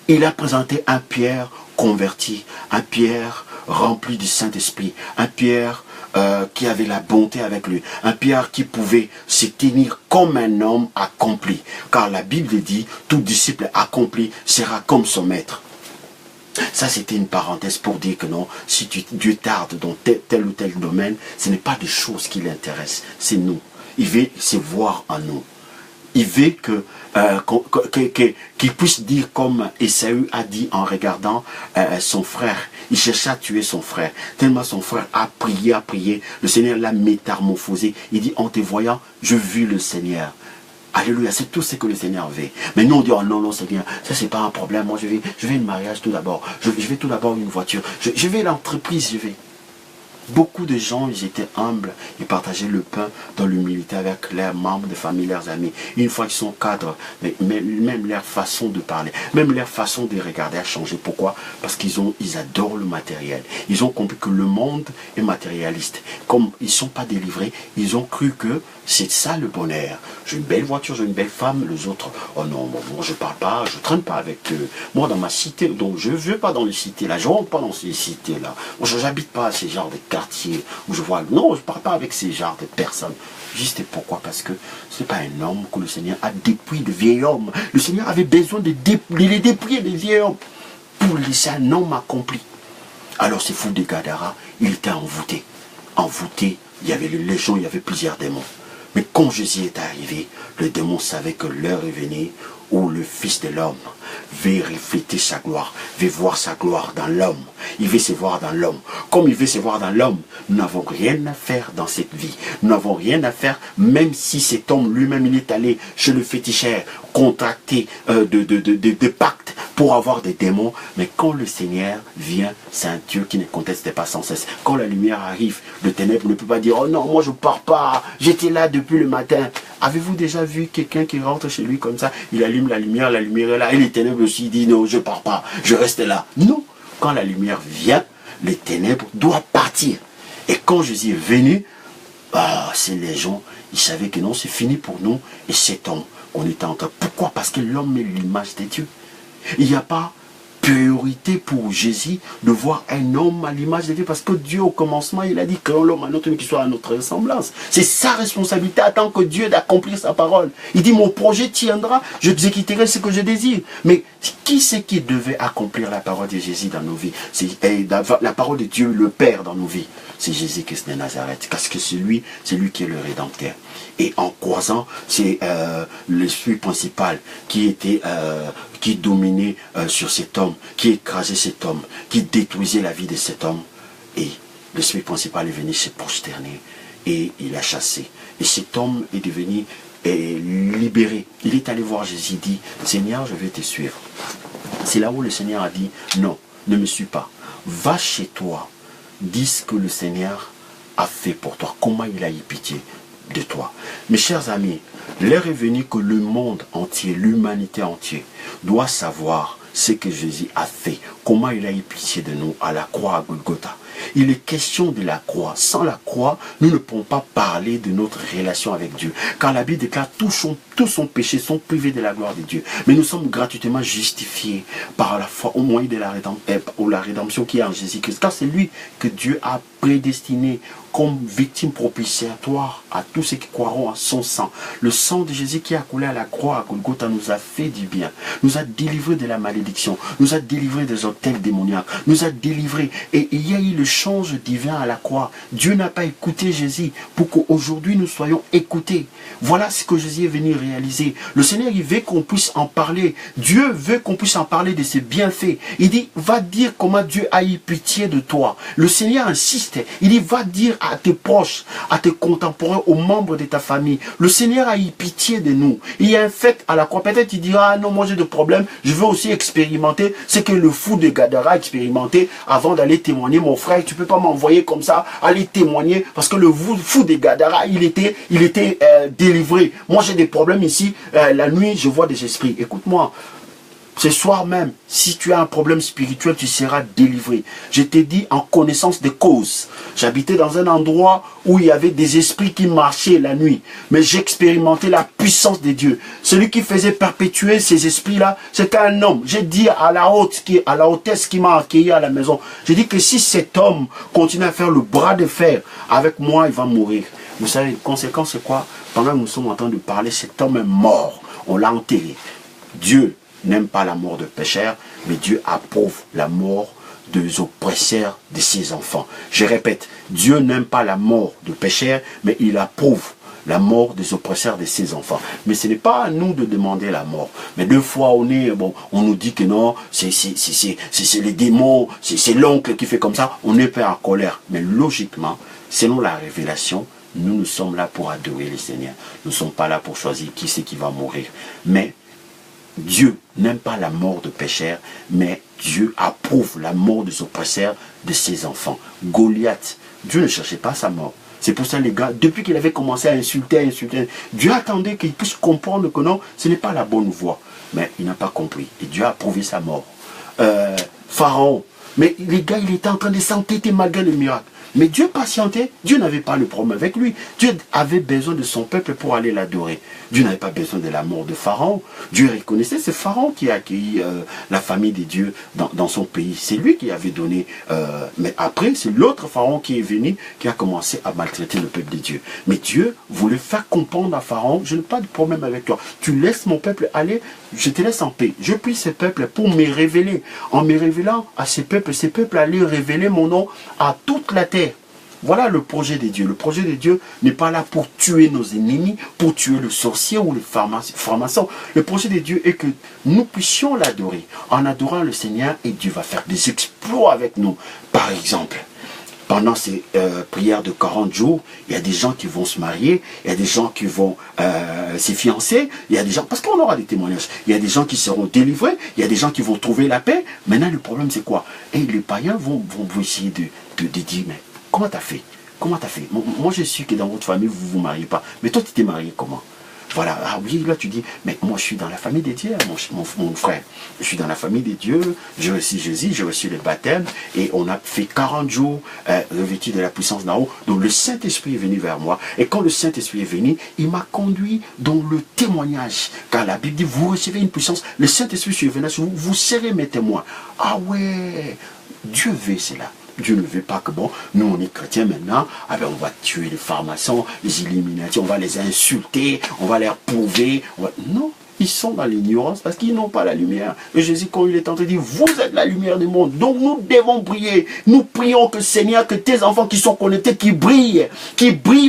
Il a présenté un Pierre converti, un Pierre rempli du Saint-Esprit, un Pierre qui avait la bonté avec lui, un Pierre qui pouvait se tenir comme un homme accompli, car la Bible dit, tout disciple accompli sera comme son maître. Ça, c'était une parenthèse pour dire que non, si Dieu tarde dans tel ou tel domaine, ce n'est pas des choses qui l'intéressent, c'est nous. Il veut se voir en nous. Il veut qu'il puisse dire comme Ésaü a dit en regardant son frère. Il cherchait à tuer son frère. Tellement son frère a prié. Le Seigneur l'a métamorphosé. Il dit, en te voyant, je vis le Seigneur. Alléluia, c'est tout ce que le Seigneur veut. Mais nous on dit, oh non, non Seigneur, ça c'est pas un problème. Moi je vais un mariage tout d'abord. Je vais tout d'abord une voiture. Je vais l'entreprise, je vais. Beaucoup de gens, ils étaient humbles, ils partageaient le pain dans l'humilité avec leurs membres de famille, leurs amis. Une fois qu'ils sont cadres, même leur façon de parler, même leur façon de regarder a changé. Pourquoi? Parce qu'ils adorent le matériel. Ils ont compris que le monde est matérialiste. Comme ils ne sont pas délivrés, ils ont cru que c'est ça le bonheur. J'ai une belle voiture, j'ai une belle femme, les autres, oh non, moi je ne parle pas, je ne traîne pas avec eux. Moi dans ma cité, donc je ne vais pas dans les cités là, je ne rentre pas dans ces cités là. Moi je n'habite pas à ces genres de quartiers où je vois, non, je ne parle pas avec ces genres de personnes. Juste pourquoi? Parce que ce n'est pas un homme que le Seigneur a dépouillé de vieil homme. Le Seigneur avait besoin de les dépouiller des vieils hommes pour laisser un homme accompli. Alors ce fou de Gadara, il était envoûté. Envoûté, il y avait les légions, il y avait plusieurs démons. Mais quand Jésus est arrivé, le démon savait que l'heure est venue où le Fils de l'homme veut refléter sa gloire, veut voir sa gloire dans l'homme. Il veut se voir dans l'homme. Comme il veut se voir dans l'homme, nous n'avons rien à faire dans cette vie. Nous n'avons rien à faire, même si cet homme lui-même, il est allé chez le féticheur, contracter de pactes pour avoir des démons. Mais quand le Seigneur vient, c'est un Dieu qui ne conteste pas sans cesse. Quand la lumière arrive, le ténèbre ne peut pas dire « Oh non, moi je ne pars pas, j'étais là depuis le matin ». Avez-vous déjà vu quelqu'un qui rentre chez lui comme ça, il allume la lumière est là, et les ténèbres aussi disent « Non, je ne pars pas, je reste là ». Non, quand la lumière vient, les ténèbres doivent partir. Et quand Jésus est venu, c'est les gens, ils savaient que non, c'est fini pour nous. Et cet homme, on était en train. Pourquoi? Parce que l'homme est l'image de Dieu. Il n'y a pas priorité pour Jésus de voir un homme à l'image de Dieu, parce que Dieu au commencement il a dit créons l'homme à notre qui soit à notre ressemblance. C'est sa responsabilité en tant que Dieu d'accomplir sa parole. Il dit mon projet tiendra, je exécuterai ce que je désire. Mais qui c'est qui devait accomplir la parole de Jésus dans nos vies? C'est la parole de Dieu le Père dans nos vies. C'est Jésus-Christ de Nazareth, parce que c'est lui qui est le Rédempteur. Et en croisant, c'est l'esprit principal qui dominait sur cet homme, qui écrasait cet homme, qui détruisait la vie de cet homme. Et l'esprit principal est venu se prosterner et il a chassé. Et cet homme est devenu libéré. Il est allé voir Jésus, il dit, Seigneur, je vais te suivre. C'est là où le Seigneur a dit, non, ne me suis pas. Va chez toi, dis ce que le Seigneur a fait pour toi, comment il a eu pitié de toi. Mes chers amis, l'heure est venue que le monde entier, l'humanité entière, doit savoir ce que Jésus a fait, comment il a eu pitié de nous à la croix à Golgotha. Il est question de la croix. Sans la croix, nous ne pouvons pas parler de notre relation avec Dieu. Car la Bible déclare tous son péché sont privés de la gloire de Dieu. Mais nous sommes gratuitement justifiés par la foi au moyen de la rédemption qui est en Jésus-Christ. Car c'est lui que Dieu a prédestiné comme victime propitiatoire à tous ceux qui croiront à son sang. Le sang de Jésus qui a coulé à la croix à Golgotha nous a fait du bien, nous a délivrés de la malédiction, nous a délivrés des hôtels démoniaques, nous a délivrés. Et il y a eu le change divin à la croix. Dieu n'a pas écouté Jésus pour qu'aujourd'hui nous soyons écoutés. Voilà ce que Jésus est venu réaliser. Le Seigneur, il veut qu'on puisse en parler. Dieu veut qu'on puisse en parler de ses bienfaits. Il dit, va dire comment Dieu a eu pitié de toi. Le Seigneur insiste. Il dit, va dire à tes proches, à tes contemporains, aux membres de ta famille. Le Seigneur a eu pitié de nous. Il y a un fait à la croix. Peut-être il dira, ah non, moi j'ai des problèmes. Je veux aussi expérimenter ce que le fou de Gadara a expérimenté avant d'aller témoigner. Mon frère, tu ne peux pas m'envoyer comme ça, aller témoigner, parce que le fou de Gadara, il était délivré. Moi j'ai des problèmes ici. La nuit, je vois des esprits. Écoute-moi. Ce soir même, si tu as un problème spirituel, tu seras délivré. Je t'ai dit en connaissance de cause. J'habitais dans un endroit où il y avait des esprits qui marchaient la nuit. Mais j'expérimentais la puissance de Dieu. Celui qui faisait perpétuer ces esprits-là, c'était un homme. J'ai dit à la hôtesse qui m'a accueilli à la maison, j'ai dit que si cet homme continue à faire le bras de fer avec moi, il va mourir. Vous savez, la conséquence c'est quoi? Pendant que nous sommes en train de parler, cet homme est mort. On l'a enterré. Dieu n'aime pas la mort de pécheurs, mais Dieu approuve la mort des oppresseurs de ses enfants. Je répète, Dieu n'aime pas la mort de pécheurs, mais il approuve la mort des oppresseurs de ses enfants. Mais ce n'est pas à nous de demander la mort. Mais deux fois, on nous dit que non, c'est les démons, c'est l'oncle qui fait comme ça, on est pas en colère. Mais logiquement, selon la révélation, nous sommes là pour adorer le Seigneur. Nous ne sommes pas là pour choisir qui c'est qui va mourir. Mais Dieu n'aime pas la mort de pécheurs, mais Dieu approuve la mort des oppresseurs de ses enfants. Goliath, Dieu ne cherchait pas sa mort. C'est pour ça les gars, depuis qu'il avait commencé à insulter, Dieu attendait qu'il puisse comprendre que non, ce n'est pas la bonne voie. Mais il n'a pas compris. Et Dieu a approuvé sa mort. Pharaon, mais les gars, il était en train de s'entêter malgré le miracle. Mais Dieu patientait, Dieu n'avait pas le problème avec lui. Dieu avait besoin de son peuple pour aller l'adorer. Dieu n'avait pas besoin de la mort de Pharaon. Dieu reconnaissait, c'est Pharaon qui a accueilli la famille de Dieu dans son pays. C'est lui qui avait donné. Mais après, c'est l'autre Pharaon qui est venu, qui a commencé à maltraiter le peuple de Dieu. Mais Dieu voulait faire comprendre à Pharaon, je n'ai pas de problème avec toi. Tu laisses mon peuple aller, je te laisse en paix. Je prie ces peuples pour me révéler. En me révélant à ces peuples allaient révéler mon nom à toute la terre. Voilà le projet de Dieu. Le projet de Dieu n'est pas là pour tuer nos ennemis, pour tuer le sorcier ou les francs-maçons. Le projet de Dieu est que nous puissions l'adorer. En adorant le Seigneur, et Dieu va faire des exploits avec nous. Par exemple, pendant ces prières de 40 jours, il y a des gens qui vont se marier, il y a des gens qui vont se fiancer, il y a des gens, parce qu'on aura des témoignages, il y a des gens qui seront délivrés, il y a des gens qui vont trouver la paix. Maintenant, le problème, c'est quoi? Et les païens vont essayer de dire, mais comment t'as fait? Comment t'as fait? Moi, je suis que dans votre famille, vous ne vous mariez pas. Mais toi, tu t'es marié comment? Voilà, ah oui, là tu dis, mais moi je suis dans la famille des dieux, mon frère. Je suis dans la famille des dieux, j'ai reçu Jésus, j'ai reçu le baptême, et on a fait 40 jours revêtus de la puissance d'en haut. Donc le Saint-Esprit est venu vers moi, et quand le Saint-Esprit est venu, il m'a conduit dans le témoignage. Car la Bible dit, vous recevez une puissance, le Saint-Esprit est venu sur vous, vous serez mes témoins. Ah ouais, Dieu veut cela. Dieu ne veut pas que, bon, nous on est chrétiens maintenant, ah ben, on va tuer les francs-maçons, les Illuminati, on va les insulter, on va les prouver. Non, ils sont dans l'ignorance parce qu'ils n'ont pas la lumière. Et Jésus, quand il est en train de dire, vous êtes la lumière du monde, donc nous devons prier. Nous prions que Seigneur, que tes enfants qui sont connectés, qui brillent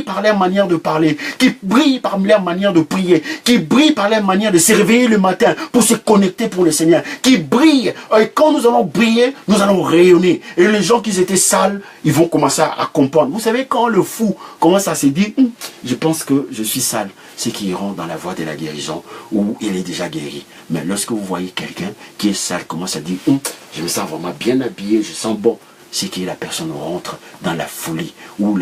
par leur manière de parler, qui brillent par leur manière de prier, qui brillent par leur manière de se réveiller le matin pour se connecter pour le Seigneur, qui brillent. Et quand nous allons briller, nous allons rayonner. Et les gens qui étaient sales, ils vont commencer à comprendre. Vous savez, quand le fou commence à se dire, je pense que je suis sale, c'est qu'ils iront dans la voie de la guérison où il est déjà guéri. Mais lorsque vous voyez quelqu'un qui est sale, commence à dire, je me sens vraiment bien habillé, je sens bon, c'est que la personne rentre dans la folie, où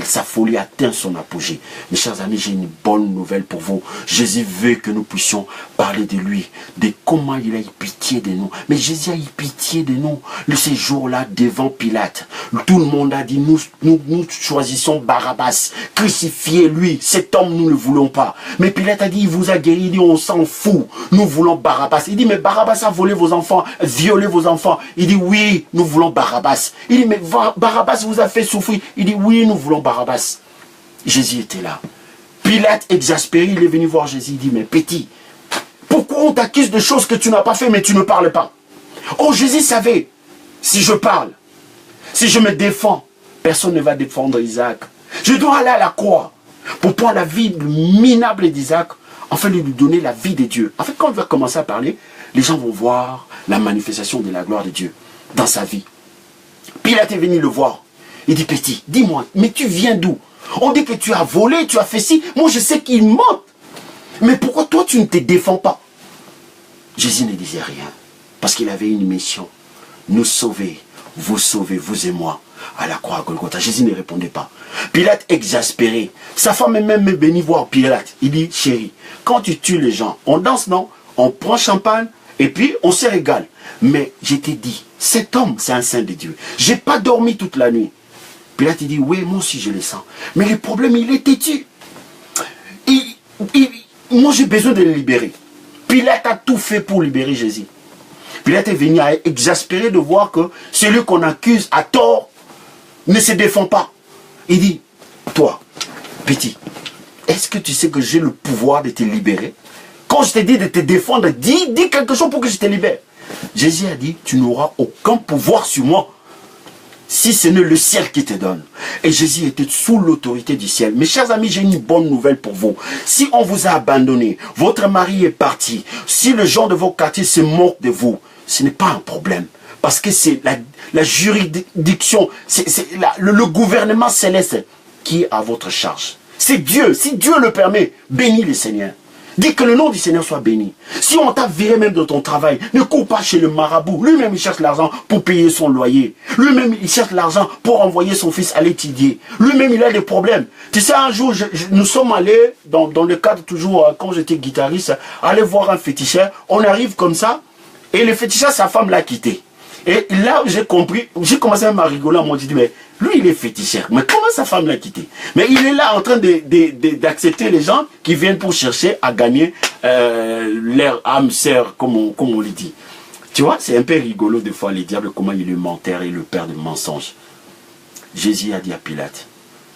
sa folie atteint son apogée. Mes chers amis, j'ai une bonne nouvelle pour vous. Jésus veut que nous puissions parler de lui, de comment il a eu pitié de nous. Mais Jésus a eu pitié de nous. Ce jour-là, devant Pilate, tout le monde a dit, nous choisissons Barabbas, crucifiez-lui, cet homme, nous ne le voulons pas. Mais Pilate a dit, il vous a guéri, il dit, on s'en fout, nous voulons Barabbas. Il dit, mais Barabbas a volé vos enfants, violé vos enfants. Il dit, oui, nous voulons Barabbas. Il dit, mais Barabbas vous a fait souffrir. Il dit, oui, nous voulons Barabbas. Jésus était là. Pilate, exaspéré, il est venu voir Jésus. Il dit, mais petit, pourquoi on t'accuse de choses que tu n'as pas fait, mais tu ne parles pas? Oh, Jésus savait, si je parle, si je me défends, personne ne va défendre Isaac. Je dois aller à la croix pour prendre la vie minable d'Isaac, afin de lui donner la vie de Dieu. En fait, quand on va commencer à parler, les gens vont voir la manifestation de la gloire de Dieu dans sa vie. Pilate est venu le voir. Il dit, petit, dis-moi, mais tu viens d'où? On dit que tu as volé, tu as fait ci. Moi, je sais qu'il ment. Mais pourquoi toi, tu ne te défends pas? Jésus ne disait rien. Parce qu'il avait une mission. Nous sauver, vous et moi, à la croix à Golgotha. Jésus ne répondait pas. Pilate exaspéré. Sa femme est même bénie voir Pilate. Il dit, chérie, quand tu tues les gens, on danse, non? On prend champagne et puis on se régale. Mais je t'ai dit, cet homme, c'est un saint de Dieu. J'ai pas dormi toute la nuit. Pilate il dit, oui, moi aussi je le sens. Mais le problème, il est têtu. Moi, j'ai besoin de le libérer. Pilate a tout fait pour libérer Jésus. Pilate est venu à exaspérer de voir que celui qu'on accuse à tort ne se défend pas. Il dit, toi, petit, est-ce que tu sais que j'ai le pouvoir de te libérer? Quand je te dis de te défendre, dis quelque chose pour que je te libère. Jésus a dit, tu n'auras aucun pouvoir sur moi, si ce n'est le ciel qui te donne. Et Jésus était sous l'autorité du ciel. Mes chers amis, j'ai une bonne nouvelle pour vous. Si on vous a abandonné, votre mari est parti, si les gens de vos quartiers se moquent de vous, ce n'est pas un problème. Parce que c'est la juridiction, c'est le gouvernement céleste qui est à votre charge. C'est Dieu. Si Dieu le permet, bénis le Seigneur. Dis que le nom du Seigneur soit béni. Si on t'a viré même de ton travail, ne cours pas chez le marabout. Lui-même, il cherche l'argent pour payer son loyer. Lui-même, il cherche l'argent pour envoyer son fils à l'étudier. Lui-même, il a des problèmes. Tu sais, un jour, nous sommes allés, dans le cadre toujours, quand j'étais guitariste, aller voir un féticheur. On arrive comme ça, et le féticheur, sa femme l'a quitté. Et là, j'ai compris, j'ai commencé à me rigoler. Moi, j'ai dit, mais lui, il est féticheur. Mais comment sa femme l'a quitté? Mais il est là en train d'accepter les gens qui viennent pour chercher à gagner leur âme sœur, comme on le dit. Tu vois, c'est un peu rigolo des fois, les diables, comment il est menteur et le père de mensonges. Jésus a dit à Pilate,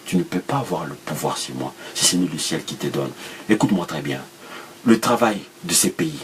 tu ne peux pas avoir le pouvoir sur moi, si ce n'est le ciel qui te donne. Écoute-moi très bien. Le travail de ces pays,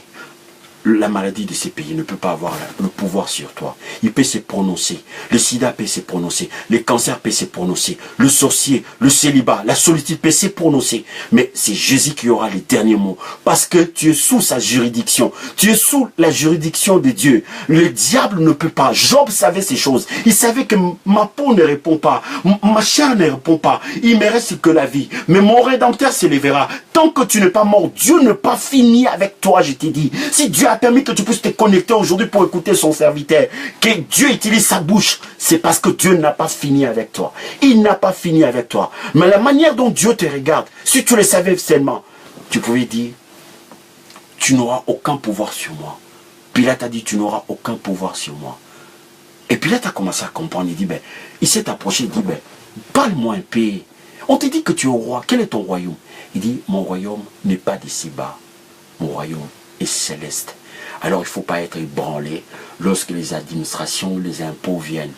la maladie de ces pays ne peut pas avoir le pouvoir sur toi. Il peut se prononcer. Le sida peut se prononcer. Les cancers peut se prononcer. Le sorcier, le célibat, la solitude peut se prononcer. Mais c'est Jésus qui aura les derniers mots. Parce que tu es sous sa juridiction. Tu es sous la juridiction de Dieu. Le diable ne peut pas. Job savait ces choses. Il savait que ma peau ne répond pas. Ma chair ne répond pas. Il me reste que la vie. Mais mon Rédempteur s'élèvera. Tant que tu n'es pas mort, Dieu n'a pas fini avec toi, je t'ai dit. Si Dieu a permis que tu puisses te connecter aujourd'hui pour écouter son serviteur, que Dieu utilise sa bouche, c'est parce que Dieu n'a pas fini avec toi. Il n'a pas fini avec toi. Mais la manière dont Dieu te regarde, si tu le savais seulement, tu pouvais dire, tu n'auras aucun pouvoir sur moi. Pilate a dit, tu n'auras aucun pouvoir sur moi. Et Pilate a commencé à comprendre, il dit, ben, il s'est approché, il dit, ben, parle-moi un peu. On te dit que tu es au roi, quel est ton royaume? Il dit, mon royaume n'est pas d'ici-bas. Mon royaume est céleste. Alors il ne faut pas être ébranlé lorsque les administrations, les impôts viennent.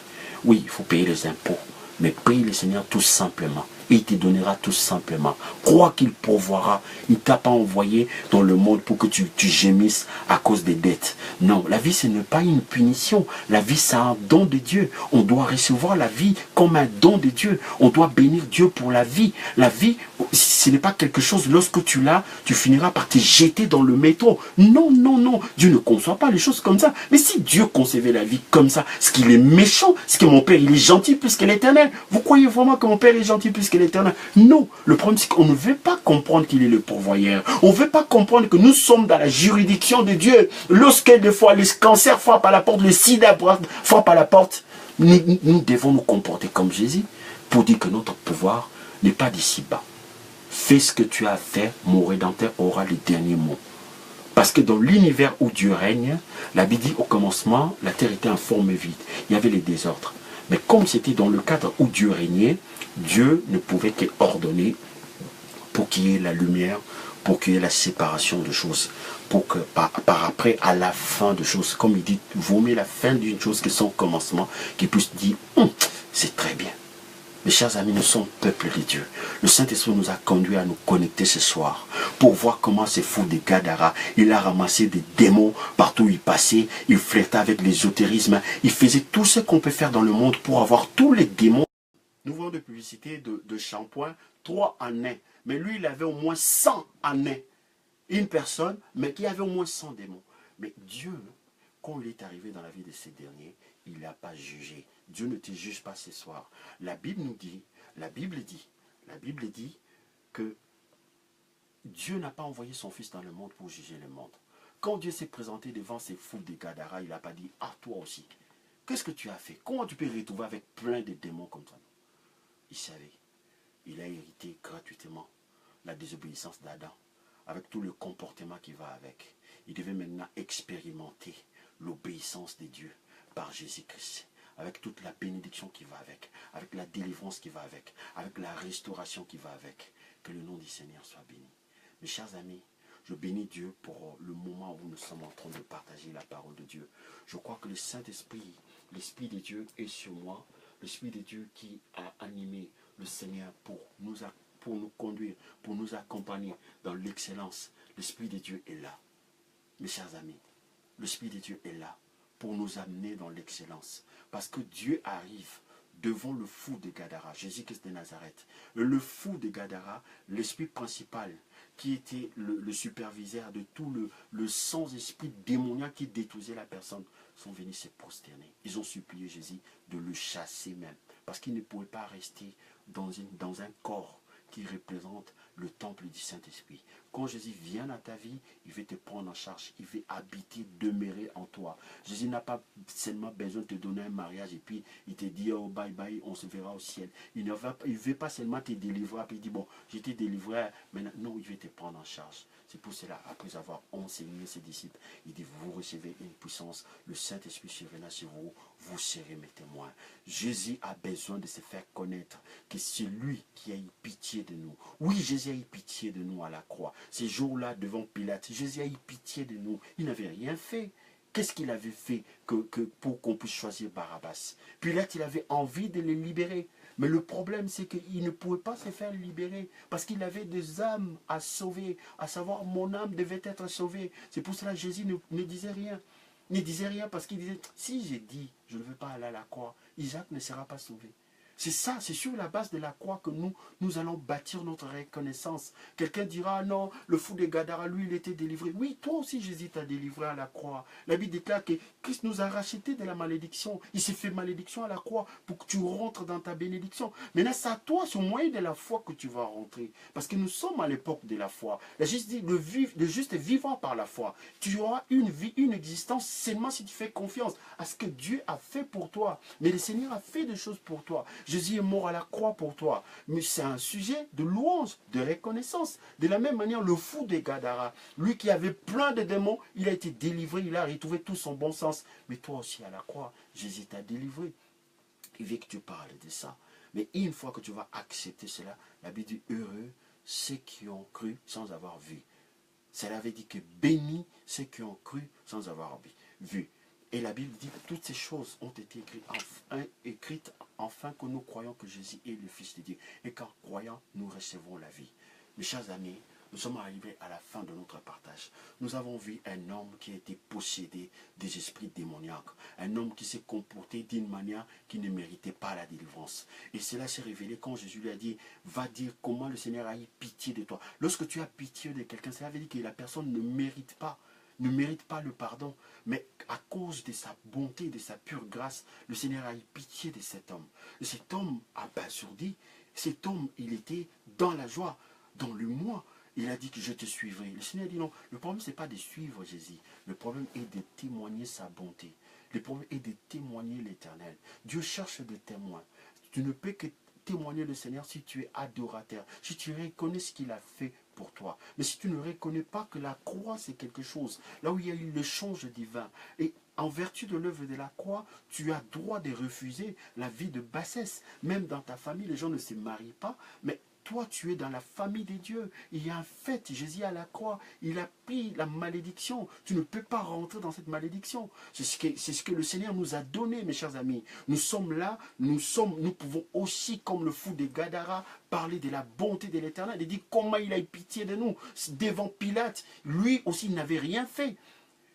Oui, il faut payer les impôts, mais prie le Seigneur tout simplement. Et il te donnera tout simplement. Crois qu'il pourvoira. Il ne t'a pas envoyé dans le monde pour que tu gémisses à cause des dettes. Non, la vie, ce n'est pas une punition. La vie, c'est un don de Dieu. On doit recevoir la vie comme un don de Dieu. On doit bénir Dieu pour la vie. La vie, ce n'est pas quelque chose, lorsque tu l'as, tu finiras par te jeter dans le métro. Non, non, non. Dieu ne conçoit pas les choses comme ça. Mais si Dieu concevait la vie comme ça, est-ce qu'il est méchant? Est-ce que mon Père, il est gentil plus que l'Éternel? Vous croyez vraiment que mon Père est gentil plus que l'Éternel? Non. Le problème, c'est qu'on ne veut pas comprendre qu'il est le pourvoyeur. On ne veut pas comprendre que nous sommes dans la juridiction de Dieu. Lorsque des fois, les cancers frappent à la porte, le sida frappe à la porte, nous devons nous comporter comme Jésus pour dire que notre pouvoir n'est pas d'ici-bas. Fais ce que tu as à faire, mon Rédempteur aura les derniers mots. Parce que dans l'univers où Dieu règne, la Bible dit au commencement, la terre était en forme vide. Il y avait les désordres. Mais comme c'était dans le cadre où Dieu régnait, Dieu ne pouvait qu'ordonner pour qu'il y ait la lumière, pour qu'il y ait la séparation de choses. Pour que par après, à la fin de choses, comme il dit, vaut mieux la fin d'une chose que son commencement, qu'il puisse dire, c'est très bien. Mes chers amis, nous sommes peuple de Dieu. Le Saint-Esprit nous a conduits à nous connecter ce soir pour voir comment ce fou de Gadara, il a ramassé des démons partout où il passait, il flirtait avec l'ésotérisme, il faisait tout ce qu'on peut faire dans le monde pour avoir tous les démons. Nous voyons de publicité de shampoing, 3 en 1. Mais lui, il avait au moins 100 en 1. Une personne, mais qui avait au moins 100 démons. Mais Dieu, quand il est arrivé dans la vie de ces derniers, il n'a pas jugé. Dieu ne te juge pas ce soir. La Bible nous dit, la Bible dit que Dieu n'a pas envoyé son Fils dans le monde pour juger le monde. Quand Dieu s'est présenté devant ces foules de Gadara, il n'a pas dit, ah, toi aussi, qu'est-ce que tu as fait? Comment tu peux retrouver avec plein de démons comme toi? Il savait. Il a hérité gratuitement la désobéissance d'Adam, avec tout le comportement qui va avec. Il devait maintenant expérimenter l'obéissance de Dieu par Jésus-Christ, avec toute la bénédiction qui va avec la délivrance qui va avec la restauration qui va avec. Que le nom du Seigneur soit béni. Mes chers amis, je bénis Dieu pour le moment où nous sommes en train de partager la parole de Dieu. Je crois que le Saint-Esprit, l'Esprit de Dieu est sur moi, l'Esprit de Dieu qui a animé le Seigneur pour nous conduire, pour nous accompagner dans l'excellence. L'Esprit de Dieu est là. Mes chers amis, l'Esprit de Dieu est là pour nous amener dans l'excellence. Parce que Dieu arrive devant le fou de Gadara, Jésus-Christ de Nazareth. Le fou de Gadara, l'esprit principal, qui était le superviseur de tout le sans-esprit démoniaque qui détruisait la personne, sont venus se prosterner. Ils ont supplié Jésus de le chasser même. Parce qu'il ne pouvait pas rester dans un corps qui représente le temple du Saint-Esprit. Quand Jésus vient à ta vie, il veut te prendre en charge, il veut habiter, demeurer en toi. Jésus n'a pas seulement besoin de te donner un mariage et puis il te dit oh bye bye, on se verra au ciel. Il ne veut pas seulement te délivrer et puis il dit bon, je t'ai délivré, maintenant non, il veut te prendre en charge. C'est pour cela, après avoir enseigné ses disciples, il dit vous recevez une puissance, le Saint-Esprit surviendra sur vous, vous serez mes témoins. Jésus a besoin de se faire connaître que c'est lui qui a eu pitié de nous. Oui, Jésus a eu pitié de nous à la croix. Ces jours-là, devant Pilate, Jésus a eu pitié de nous. Il n'avait rien fait. Qu'est-ce qu'il avait fait pour qu'on puisse choisir Barabbas? Pilate, il avait envie de les libérer. Mais le problème, c'est qu'il ne pouvait pas se faire libérer parce qu'il avait des âmes à sauver, à savoir mon âme devait être sauvée. C'est pour cela que Jésus ne disait rien. Il ne disait rien parce qu'il disait, si j'ai dit, je ne veux pas aller à la croix, Isaac ne sera pas sauvé. C'est ça, c'est sur la base de la croix que nous allons bâtir notre reconnaissance. Quelqu'un dira, non, le fou de Gadara, lui, il était délivré. Oui, toi aussi, Jésus t'a délivré à la croix. La Bible déclare que Christ nous a rachetés de la malédiction. Il s'est fait malédiction à la croix pour que tu rentres dans ta bénédiction. Maintenant, c'est à toi, c'est au moyen de la foi que tu vas rentrer. Parce que nous sommes à l'époque de la foi. La juste dit, le juste est vivant par la foi. Tu auras une vie, une existence seulement si tu fais confiance à ce que Dieu a fait pour toi. Mais le Seigneur a fait des choses pour toi. Jésus est mort à la croix pour toi. Mais c'est un sujet de louange, de reconnaissance. De la même manière, le fou de Gadara, lui qui avait plein de démons, il a été délivré, il a retrouvé tout son bon sens. Mais toi aussi à la croix, Jésus t'a délivré. Il veut que tu parles de ça. Mais une fois que tu vas accepter cela, la Bible dit heureux ceux qui ont cru sans avoir vu. Cela veut dire que bénis ceux qui ont cru sans avoir vu. Et la Bible dit que toutes ces choses ont été écrites afin que nous croyons que Jésus est le Fils de Dieu. Et qu'en croyant, nous recevons la vie. Mes chers amis, nous sommes arrivés à la fin de notre partage. Nous avons vu un homme qui a été possédé des esprits démoniaques. Un homme qui s'est comporté d'une manière qui ne méritait pas la délivrance. Et cela s'est révélé quand Jésus lui a dit, va dire comment le Seigneur a eu pitié de toi. Lorsque tu as pitié de quelqu'un, cela veut dire que la personne ne mérite pas le pardon, mais à cause de sa bonté, de sa pure grâce, le Seigneur a eu pitié de cet homme. Et cet homme a abasourdi, cet homme, il était dans la joie, dans le moi. Il a dit que je te suivrai. Le Seigneur a dit non, le problème ce n'est pas de suivre Jésus, le problème est de témoigner sa bonté. Le problème est de témoigner l'Éternel. Dieu cherche des témoins. Tu ne peux que témoigner le Seigneur si tu es adorateur, si tu reconnais ce qu'il a fait pour toi. Mais si tu ne reconnais pas que la croix c'est quelque chose, là où il y a eu le change divin, et en vertu de l'œuvre de la croix, tu as droit de refuser la vie de bassesse. Même dans ta famille, les gens ne se marient pas, mais toi, tu es dans la famille de Dieu. Il y a un fait, Jésus à la croix, il a pris la malédiction. Tu ne peux pas rentrer dans cette malédiction. C'est ce que le Seigneur nous a donné, mes chers amis. Nous sommes là, nous pouvons aussi, comme le fou de Gadara, parler de la bonté de l'Éternel. Il dit comment il a eu pitié de nous. Devant Pilate, lui aussi, il n'avait rien fait.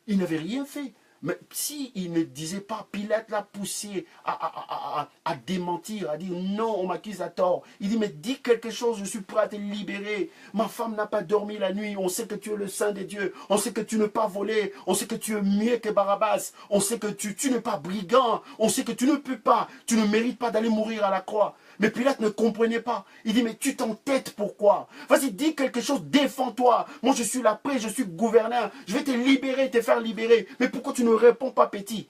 Il n'avait rien fait. Mais s'il ne disait pas, Pilate l'a poussé à démentir, à dire non, on m'accuse à tort. Il dit, mais dis quelque chose, je suis prêt à te libérer. Ma femme n'a pas dormi la nuit, on sait que tu es le Saint de Dieu, on sait que tu n'es pas volé, on sait que tu es mieux que Barabbas, on sait que tu n'es pas brigand, on sait que tu ne peux pas, tu ne mérites pas d'aller mourir à la croix. Mais Pilate ne comprenait pas. Il dit, mais tu t'entêtes pourquoi? Vas-y, dis quelque chose, défends-toi. Moi, je suis là près, je suis gouverneur. Je vais te libérer, te faire libérer. Mais pourquoi tu ne réponds pas, petit?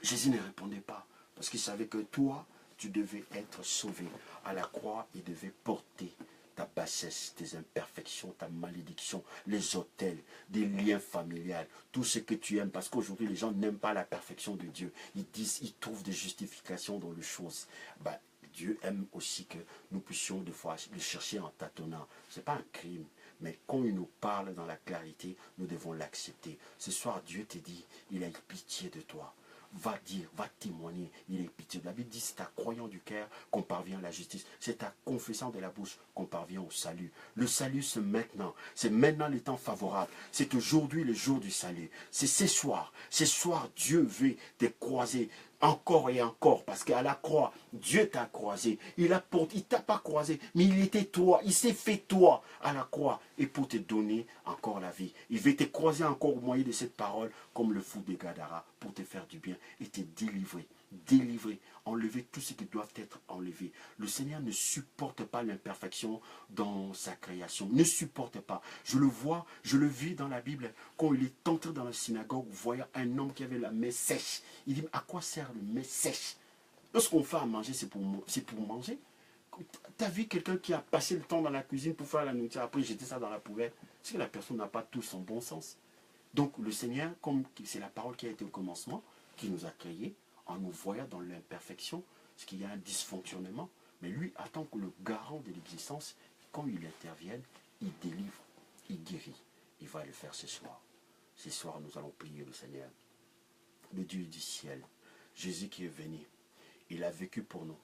Jésus ne répondait pas. Parce qu'il savait que toi, tu devais être sauvé. À la croix, il devait porter ta bassesse, tes imperfections, ta malédiction, les autels, des liens familiales, tout ce que tu aimes. Parce qu'aujourd'hui, les gens n'aiment pas la perfection de Dieu. Ils trouvent des justifications dans les choses. Ben, Dieu aime aussi que nous puissions des fois le chercher en tâtonnant. Ce n'est pas un crime. Mais quand il nous parle dans la clarité, nous devons l'accepter. Ce soir, Dieu te dit, il a eu pitié de toi. Va dire, va témoigner, il est pitié. La Bible dit, c'est à croyant du cœur qu'on parvient à la justice. C'est à confessant de la bouche qu'on parvient au salut. Le salut, c'est maintenant. C'est maintenant le temps favorable. C'est aujourd'hui le jour du salut. C'est ce soir. Ce soir, Dieu veut te croiser encore et encore, parce qu'à la croix, Dieu t'a croisé. Il ne t'a pas croisé, mais il était toi. Il s'est fait toi à la croix, et pour te donner encore la vie. Il veut te croiser encore au moyen de cette parole, comme le fou de Gadara, pour te faire du bien et te délivrer. Délivrer, enlever tout ce qui doit être enlevé. Le Seigneur ne supporte pas l'imperfection dans sa création. Ne supporte pas. Je le vois, je le vis dans la Bible. Quand il est entré dans la synagogue, voyant un homme qui avait la main sèche. Il dit, à quoi sert le main sèche? Lorsqu'on fait à manger, c'est pour manger. Tu as vu quelqu'un qui a passé le temps dans la cuisine pour faire la nourriture, après jeter ça dans la poubelle? C'est que la personne n'a pas tout son bon sens. Donc le Seigneur, comme c'est la parole qui a été au commencement, qui nous a créés, en nous voyant dans l'imperfection, parce qu'il y a un dysfonctionnement, mais lui attend que le garant de l'existence, quand il intervienne, il délivre, il guérit. Il va le faire ce soir. Ce soir, nous allons prier le Seigneur, le Dieu du ciel, Jésus qui est venu. Il a vécu pour nous.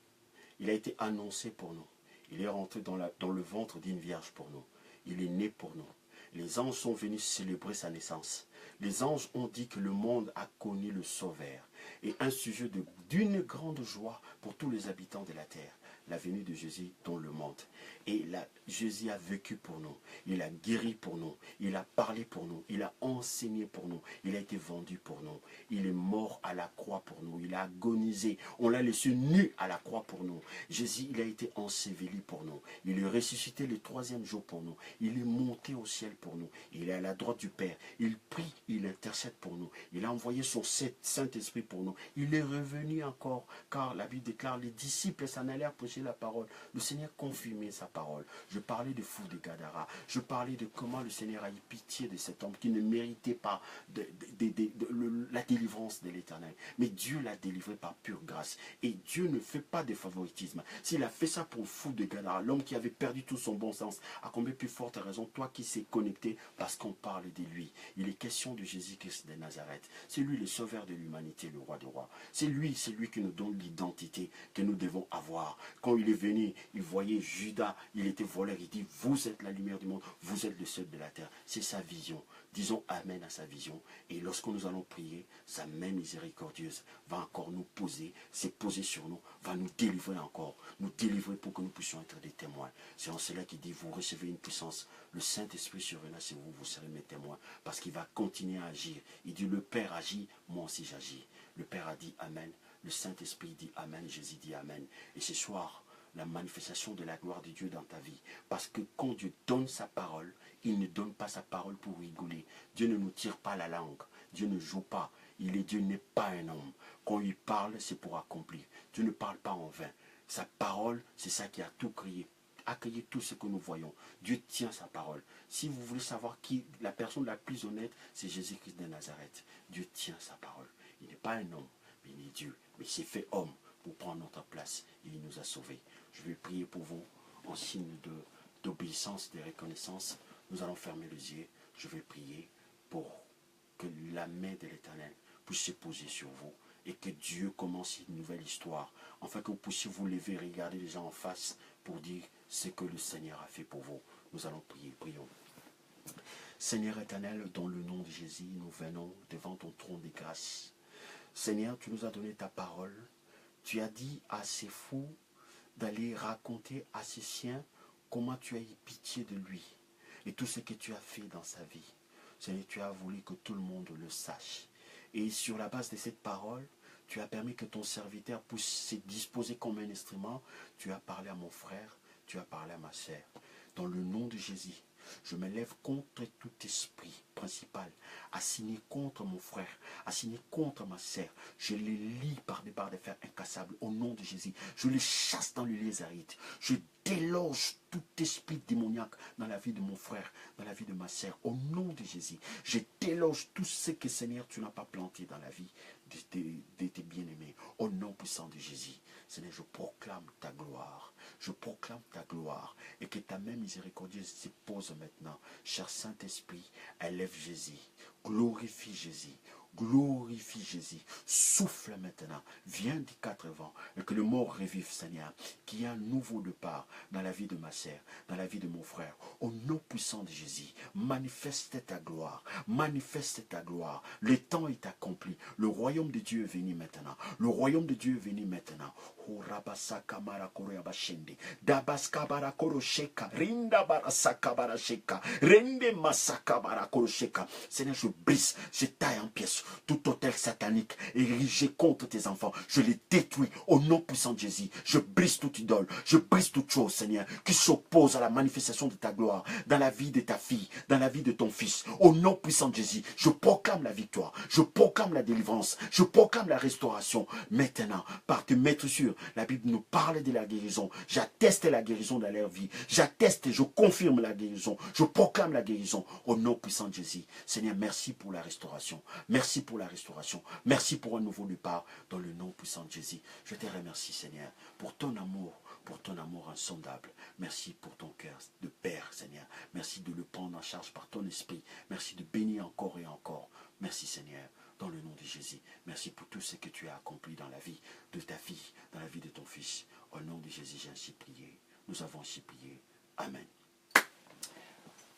Il a été annoncé pour nous. Il est rentré dans le ventre d'une vierge pour nous. Il est né pour nous. Les anges sont venus célébrer sa naissance. Les anges ont dit que le monde a connu le Sauveur. Et un sujet d'une grande joie pour tous les habitants de la terre. La venue de Jésus dans le monde. Et Jésus a vécu pour nous. Il a guéri pour nous. Il a parlé pour nous. Il a enseigné pour nous. Il a été vendu pour nous. Il est mort à la croix pour nous. Il a agonisé. On l'a laissé nu à la croix pour nous. Jésus, il a été enseveli pour nous. Il est ressuscité le 3e jour pour nous. Il est monté au ciel pour nous. Il est à la droite du Père. Il prie, il intercède pour nous. Il a envoyé son Saint-Esprit pour nous. Il est revenu encore, car la Bible déclare, les disciples s'en allèrent prêcher la parole. Le Seigneur confirmait sa parole. Je parlais de fou de Gadara. Je parlais de comment le Seigneur a eu pitié de cet homme qui ne méritait pas la délivrance de l'Éternel. Mais Dieu l'a délivré par pure grâce. Et Dieu ne fait pas de favoritisme. S'il a fait ça pour le fou de Gadara, l'homme qui avait perdu tout son bon sens, à combien plus forte raison, toi qui s'est connecté parce qu'on parle de lui. Il est question de Jésus-Christ de Nazareth. C'est lui le sauveur de l'humanité, le roi des rois. C'est lui qui nous donne l'identité que nous devons avoir. Quand il est venu, il voyait Judas, il était voleur, il dit, vous êtes la lumière du monde, vous êtes le sel de la terre. C'est sa vision. Disons Amen à sa vision. Et lorsque nous allons prier, sa main miséricordieuse va encore nous poser, s'est posée sur nous, va nous délivrer encore, nous délivrer pour que nous puissions être des témoins. C'est en cela qu'il dit, vous recevez une puissance, le Saint-Esprit surviendra sur vous, vous serez mes témoins, parce qu'il va continuer à agir. Il dit, le Père agit, moi aussi j'agis. Le Père a dit Amen, le Saint-Esprit dit Amen, Jésus dit Amen. Et ce soir, la manifestation de la gloire de Dieu dans ta vie. Parce que quand Dieu donne sa parole, il ne donne pas sa parole pour rigoler. Dieu ne nous tire pas la langue. Dieu ne joue pas. Dieu n'est pas un homme. Quand il parle, c'est pour accomplir. Dieu ne parle pas en vain. Sa parole, c'est ça qui a tout créé. Accueillez tout ce que nous voyons. Dieu tient sa parole. Si vous voulez savoir qui, la personne la plus honnête, c'est Jésus-Christ de Nazareth. Dieu tient sa parole. Il n'est pas un homme, mais il est Dieu. Mais il s'est fait homme pour prendre notre place. Et il nous a sauvés. Je vais prier pour vous en signe d'obéissance, de reconnaissance. Nous allons fermer les yeux. Je vais prier pour que la main de l'Éternel puisse se poser sur vous et que Dieu commence une nouvelle histoire, afin que vous puissiez vous lever et regarder les gens en face pour dire ce que le Seigneur a fait pour vous. Nous allons prier, prions. Seigneur éternel, dans le nom de Jésus, nous venons devant ton trône de grâce. Seigneur, tu nous as donné ta parole. Tu as dit à ces fous d'aller raconter à ces siens comment tu as eu pitié de lui et tout ce que tu as fait dans sa vie. Seigneur, tu as voulu que tout le monde le sache. Et sur la base de cette parole, tu as permis que ton serviteur puisse se disposer comme un instrument. Tu as parlé à mon frère, tu as parlé à ma sœur. Dans le nom de Jésus, je me lève contre tout esprit principal, assigné contre mon frère, assigné contre ma sœur. Je les lie par des barres de fer incassables au nom de Jésus. Je les chasse dans le lézarite. Je déloge tout esprit démoniaque dans la vie de mon frère, dans la vie de ma sœur, au nom de Jésus. Je déloge tout ce que, Seigneur, tu n'as pas planté dans la vie de tes bien-aimés, au nom puissant de Jésus. Seigneur, je proclame ta gloire. Je proclame ta gloire et que ta main miséricordieuse se pose maintenant. Cher Saint-Esprit, élève Jésus, glorifie Jésus. Glorifie Jésus. Souffle maintenant. Viens des 4 vents. Et que le mort revive, Seigneur. Qu'il y ait un nouveau départ dans la vie de ma sœur, dans la vie de mon frère. Au nom puissant de Jésus. Manifeste ta gloire. Manifeste ta gloire. Le temps est accompli. Le royaume de Dieu est venu maintenant. Le royaume de Dieu est venu maintenant. Seigneur, je brise, je taille en pièces tout hôtel satanique érigé contre tes enfants. Je les détruis au nom puissant de Jésus. Je brise toute idole, je brise toute chose, Seigneur, qui s'oppose à la manifestation de ta gloire dans la vie de ta fille, dans la vie de ton fils. Au nom puissant de Jésus, je proclame la victoire, je proclame la délivrance, je proclame la restauration. Maintenant, par te mettre sur, la Bible nous parle de la guérison. J'atteste la guérison dans leur vie. J'atteste et je confirme la guérison. Je proclame la guérison au nom puissant de Jésus. Seigneur, merci pour la restauration. Merci pour la restauration. Merci pour un nouveau départ dans le nom puissant de Jésus. Je te remercie, Seigneur, pour ton amour insondable. Merci pour ton cœur de Père, Seigneur. Merci de le prendre en charge par ton esprit. Merci de bénir encore et encore. Merci, Seigneur. dans le nom de Jésus. Merci pour tout ce que tu as accompli dans la vie de ta fille, dans la vie de ton fils. Au nom de Jésus, j'ai ainsi prié. Nous avons ainsi prié. Amen.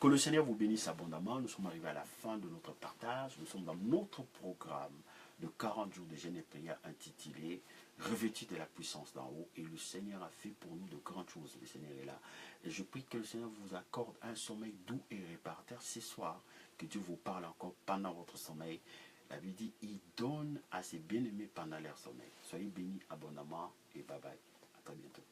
Que le Seigneur vous bénisse abondamment. Nous sommes arrivés à la fin de notre partage. Nous sommes dans notre programme de 40 jours de jeûne et prière intitulé « Revêtu de la puissance d'en haut ». Et le Seigneur a fait pour nous de grandes choses. Le Seigneur est là. Et je prie que le Seigneur vous accorde un sommeil doux et réparteur ce soir. Que Dieu vous parle encore pendant votre sommeil. La Bible dit, il donne à ses bien-aimés pendant leur sommeil. Soyez bénis abondamment et bye bye. À très bientôt.